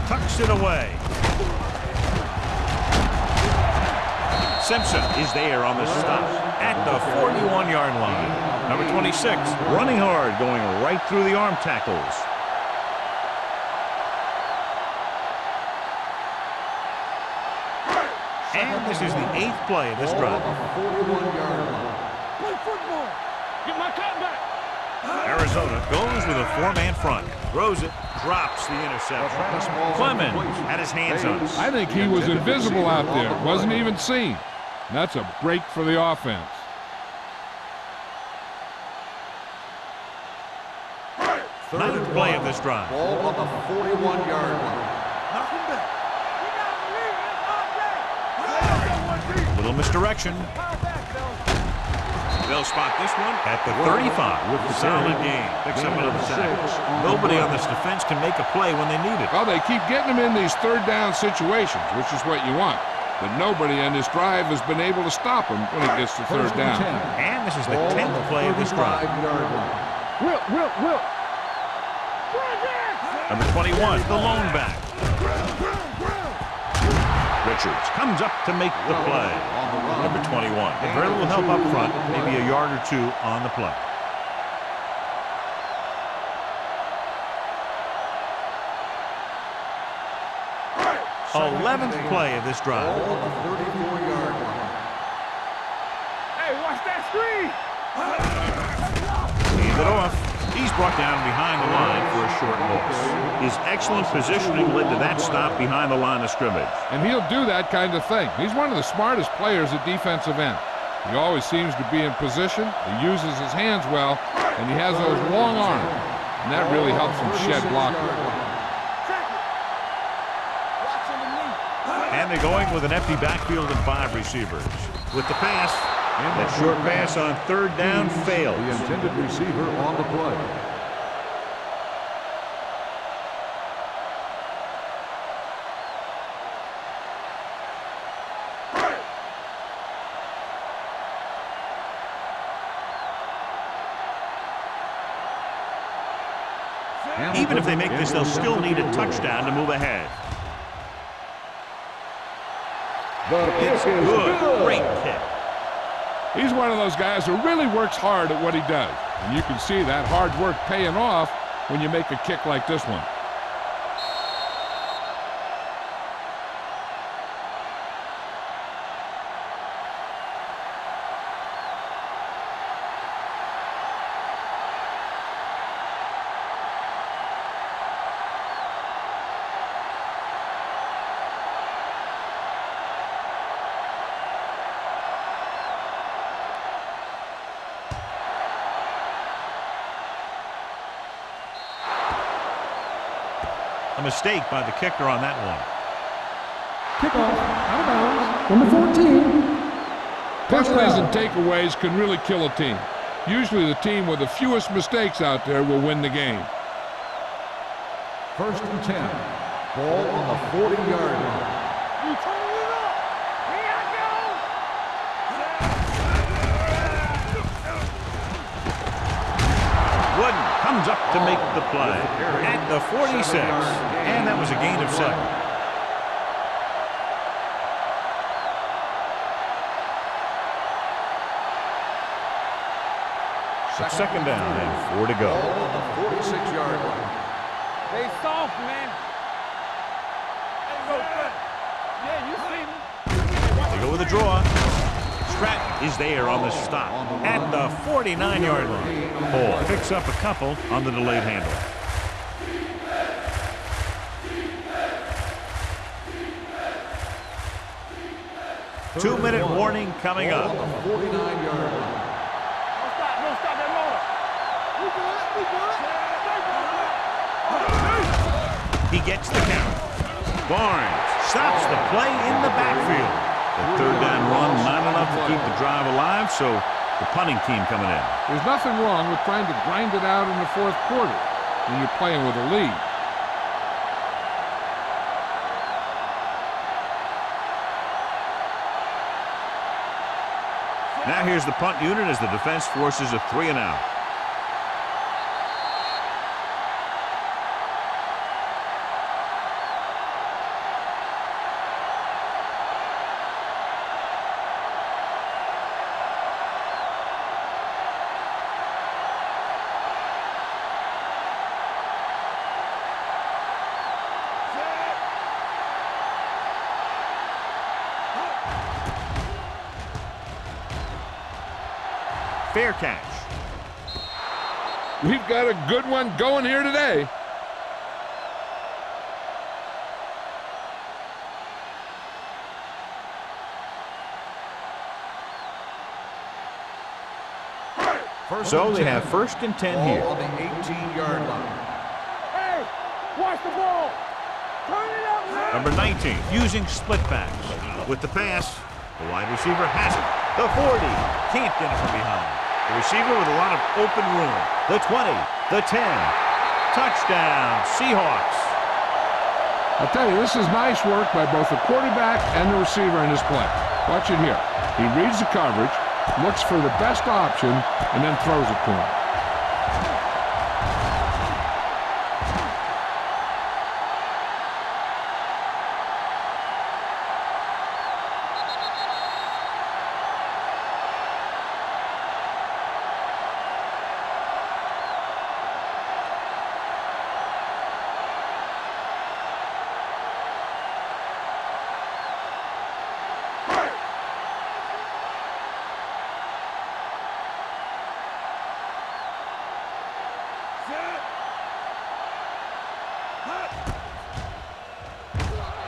Tucks it away. Simpson is there on the stop at the 41-yard line. Number 26, running hard, going right through the arm tackles. And this is the 8th play of this drive. 41-yard line. Play football. Get my cut back. Arizona goes with a 4-man front. Throws it, drops the interception. Clemens had his hands on it. I think he was invisible out there, wasn't even seen. That's a break for the offense. Ninth play of this drive. Ball on the 41-yard line. Nothing back. We gotta believe it. It's our day. Little misdirection. Power back, though. They'll spot this one at the 35. With the solid game. Picks up another tackle. Nobody on this defense can make a play when they need it. Well, they keep getting them in these third down situations, which is what you want. But nobody on this drive has been able to stop him when it gets to third down. And this is the 10th play of this drive. Will. Number 21, the lone back. Richards comes up to make the play. Number 21. Very little help up front, maybe a yard or two on the play. Second 11th play of this drive. Ball on the 34-yard line. Hey, watch that screen. Hand it off. He's brought down behind the line for a short loss. His excellent positioning led to that stop behind the line of scrimmage. And he'll do that kind of thing. He's one of the smartest players at defensive end. He always seems to be in position. He uses his hands well, and he has those long arms. And that really helps him shed blockers. And they're going with an empty backfield and 5 receivers. With the pass, and that short pass on third down fails. The intended receiver on the play. Even if they make this, they'll still need a touchdown to move ahead. It's good. Great kick. He's one of those guys who really works hard at what he does. And you can see that hard work paying off when you make a kick like this one. A mistake by the kicker on that one. Kickoff, out of bounds, number 14. Penalties and takeaways can really kill a team. Usually the team with the fewest mistakes out there will win the game. 1st and 10. Ball on the 40-yard line. You turn it up. Here I Wooden comes up to make the play at the 46. And that was a gain of 7. Second down and 4 to go. Ball on the 46-yard line. They soft, man. Yeah, you see me. They go with a draw. Stratton is there on the stop at the 49-yard line. Hall picks up a couple on the delayed handle. Two-minute warning coming up. On the 49-yard line. Don't stop that motor. He gets the count. Barnes stops the play in the backfield. The third down run not enough to keep the drive alive, so the punting team coming in. There's nothing wrong with trying to grind it out in the fourth quarter when you're playing with a lead. Now here's the punt unit as the defense forces a 3-and-out. Fair catch. We've got a good one going here today. So they have 1st and 10 here. Ball on the 18-yard line. Hey, watch the ball. Turn it up, man. Number 19 using split backs. With the pass, the wide receiver has it. The 40 can't get it from behind. The receiver with a lot of open room. The 20, the 10. Touchdown, Seahawks. I'll tell you, this is nice work by both the quarterback and the receiver in this play. Watch it here. He reads the coverage, looks for the best option, and then throws it to him.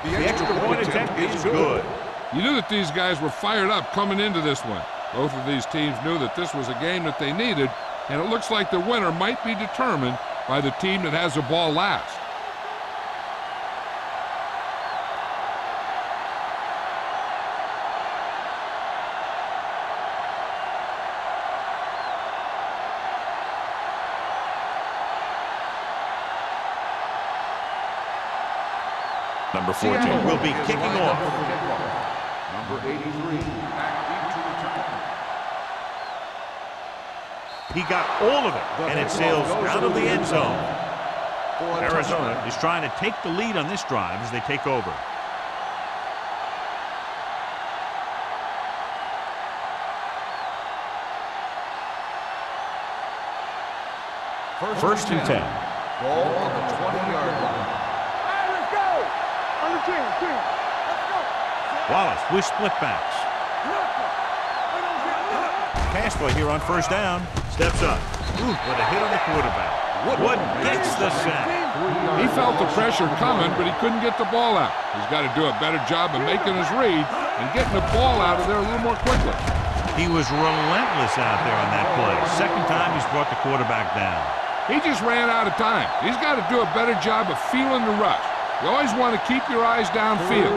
The extra point attempt is good. You knew that these guys were fired up coming into this one. Both of these teams knew that this was a game that they needed, and it looks like the winner might be determined by the team that has the ball last. Number 14 will be kicking off. Number 83, back deep to return. He got all of it, and it sails out of the end zone. Arizona is trying to take the lead on this drive as they take over. First and 10. Ball on the 20-yard line. Hey, let's go. On the team. Let's go. Wallace with split backs. Pass play here on first down. Steps up. Ooh, with a hit on the quarterback. Wood gets the sack. He felt the pressure coming, but he couldn't get the ball out. He's got to do a better job of making his read and getting the ball out of there a little more quickly. He was relentless out there on that play. Second time he's brought the quarterback down. He just ran out of time. He's got to do a better job of feeling the rush. You always want to keep your eyes downfield.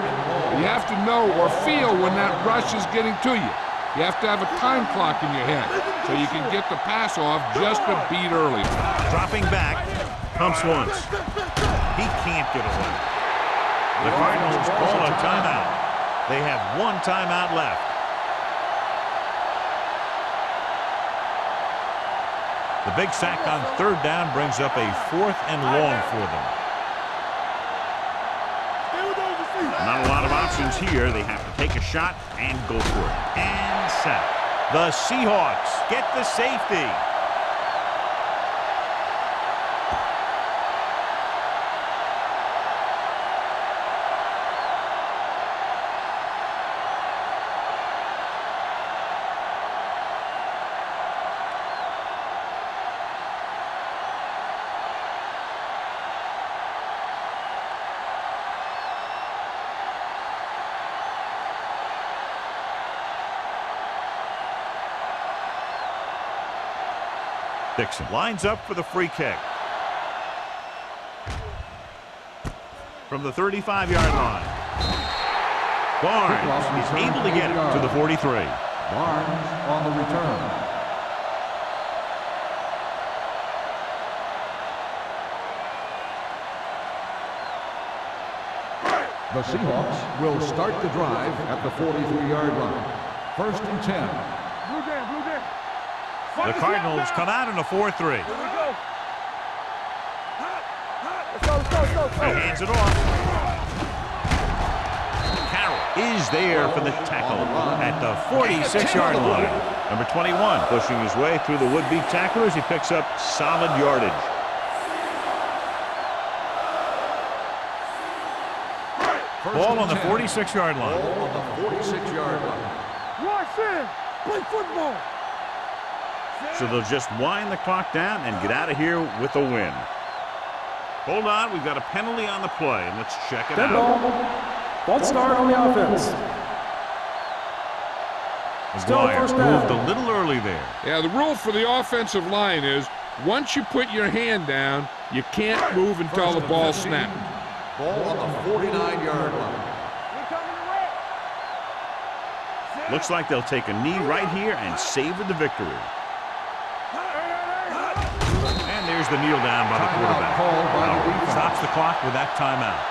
You have to know or feel when that rush is getting to you. You have to have a time clock in your head so you can get the pass off just a beat earlier. Dropping back, pumps once. He can't get away. The Cardinals call a timeout. They have one timeout left. The big sack on third down brings up a 4th and long for them. Not a lot of options here. They have to take a shot and go for it. And sack. The Seahawks get the safety. Dixon lines up for the free kick. From the 35-yard line. Barnes is able to get it to the 43. Barnes on the return. The Seahawks will start the drive at the 43-yard line. First and 10. Blue jam. The Cardinals come out in a 4-3. Here we go. Let's go. He hands it off. Carroll is there for the tackle at the 46-yard line. Number 21 pushing his way through the would-be tacklers. He picks up solid yardage. Ball on the 46-yard line. Ball on the 46-yard line. Rush in. Play football. So they'll just wind the clock down and get out of here with a win. Hold on, we've got a penalty on the play, and let's check it Dead out. ball. False start on the offense. McGuire first down. moved a little early there. Yeah, the rule for the offensive line is once you put your hand down, you can't move until the ball snaps. Ball on the 49-yard line. Looks like they'll take a knee right here and savor the victory. There's the kneel down by the quarterback. Called by the defense. Stops the clock with that timeout.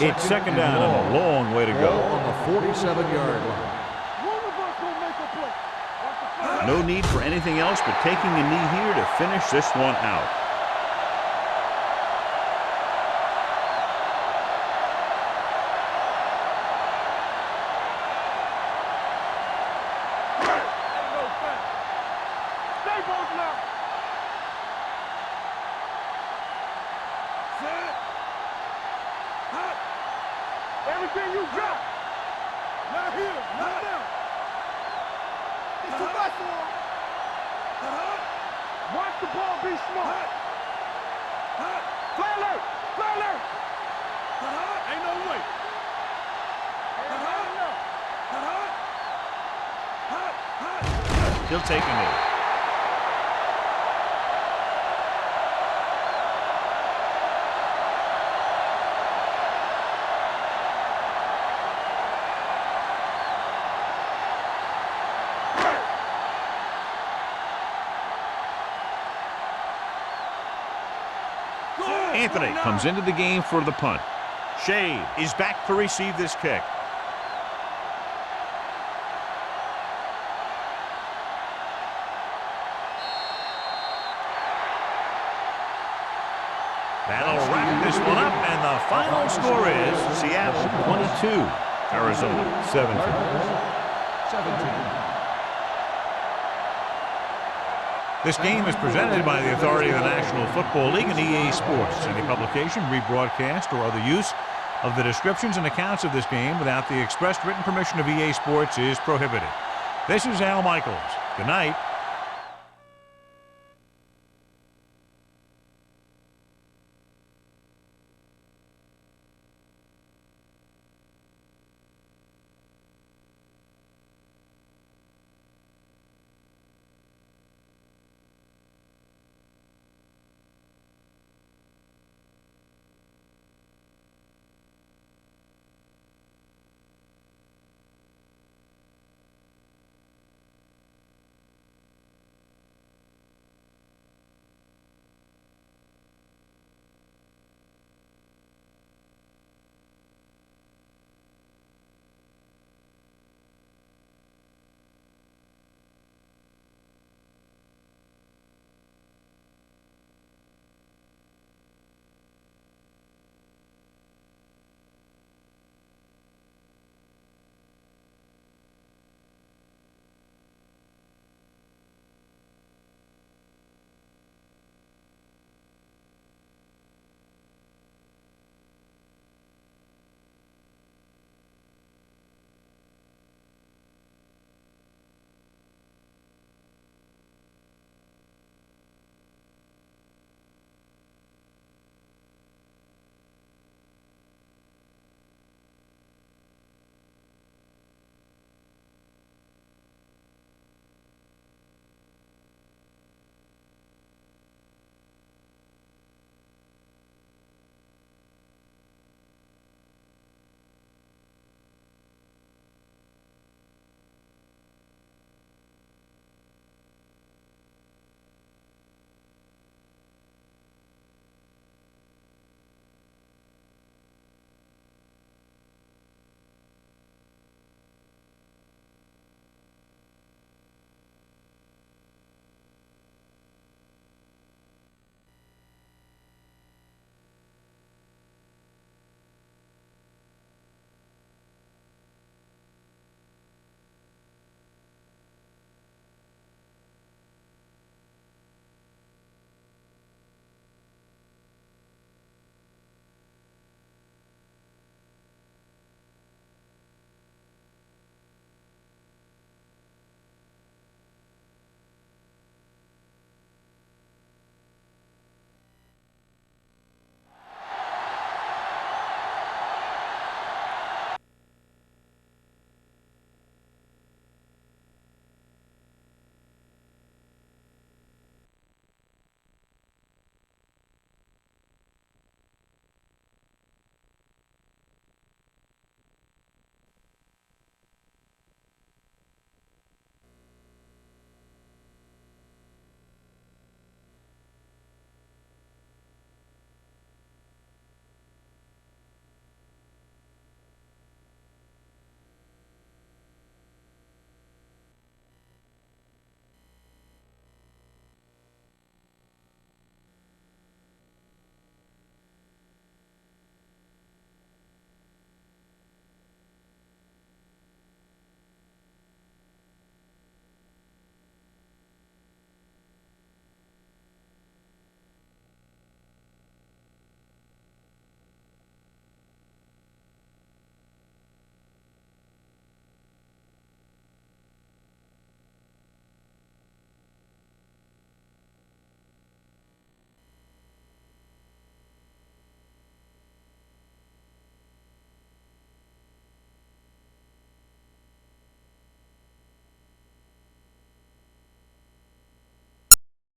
It's second down and a long way to Ball go. on the 47-yard line. One of us gonna make a play. Watch the flag. No need for anything else but taking a knee here to finish this one out. Stay both now. Everything you got. Not here, not now. It's too much for him. Watch the ball, be smart. Play alert, play alert. Ain't no way. He'll take a knee. Anthony comes into the game for the punt. Shade is back to receive this kick. That'll wrap this one up, and the final score is Seattle 22, Arizona 17. 17. This game is presented by the authority of the National Football League and EA Sports. Any publication, rebroadcast, or other use of the descriptions and accounts of this game without the expressed written permission of EA Sports is prohibited. This is Al Michaels. Good night.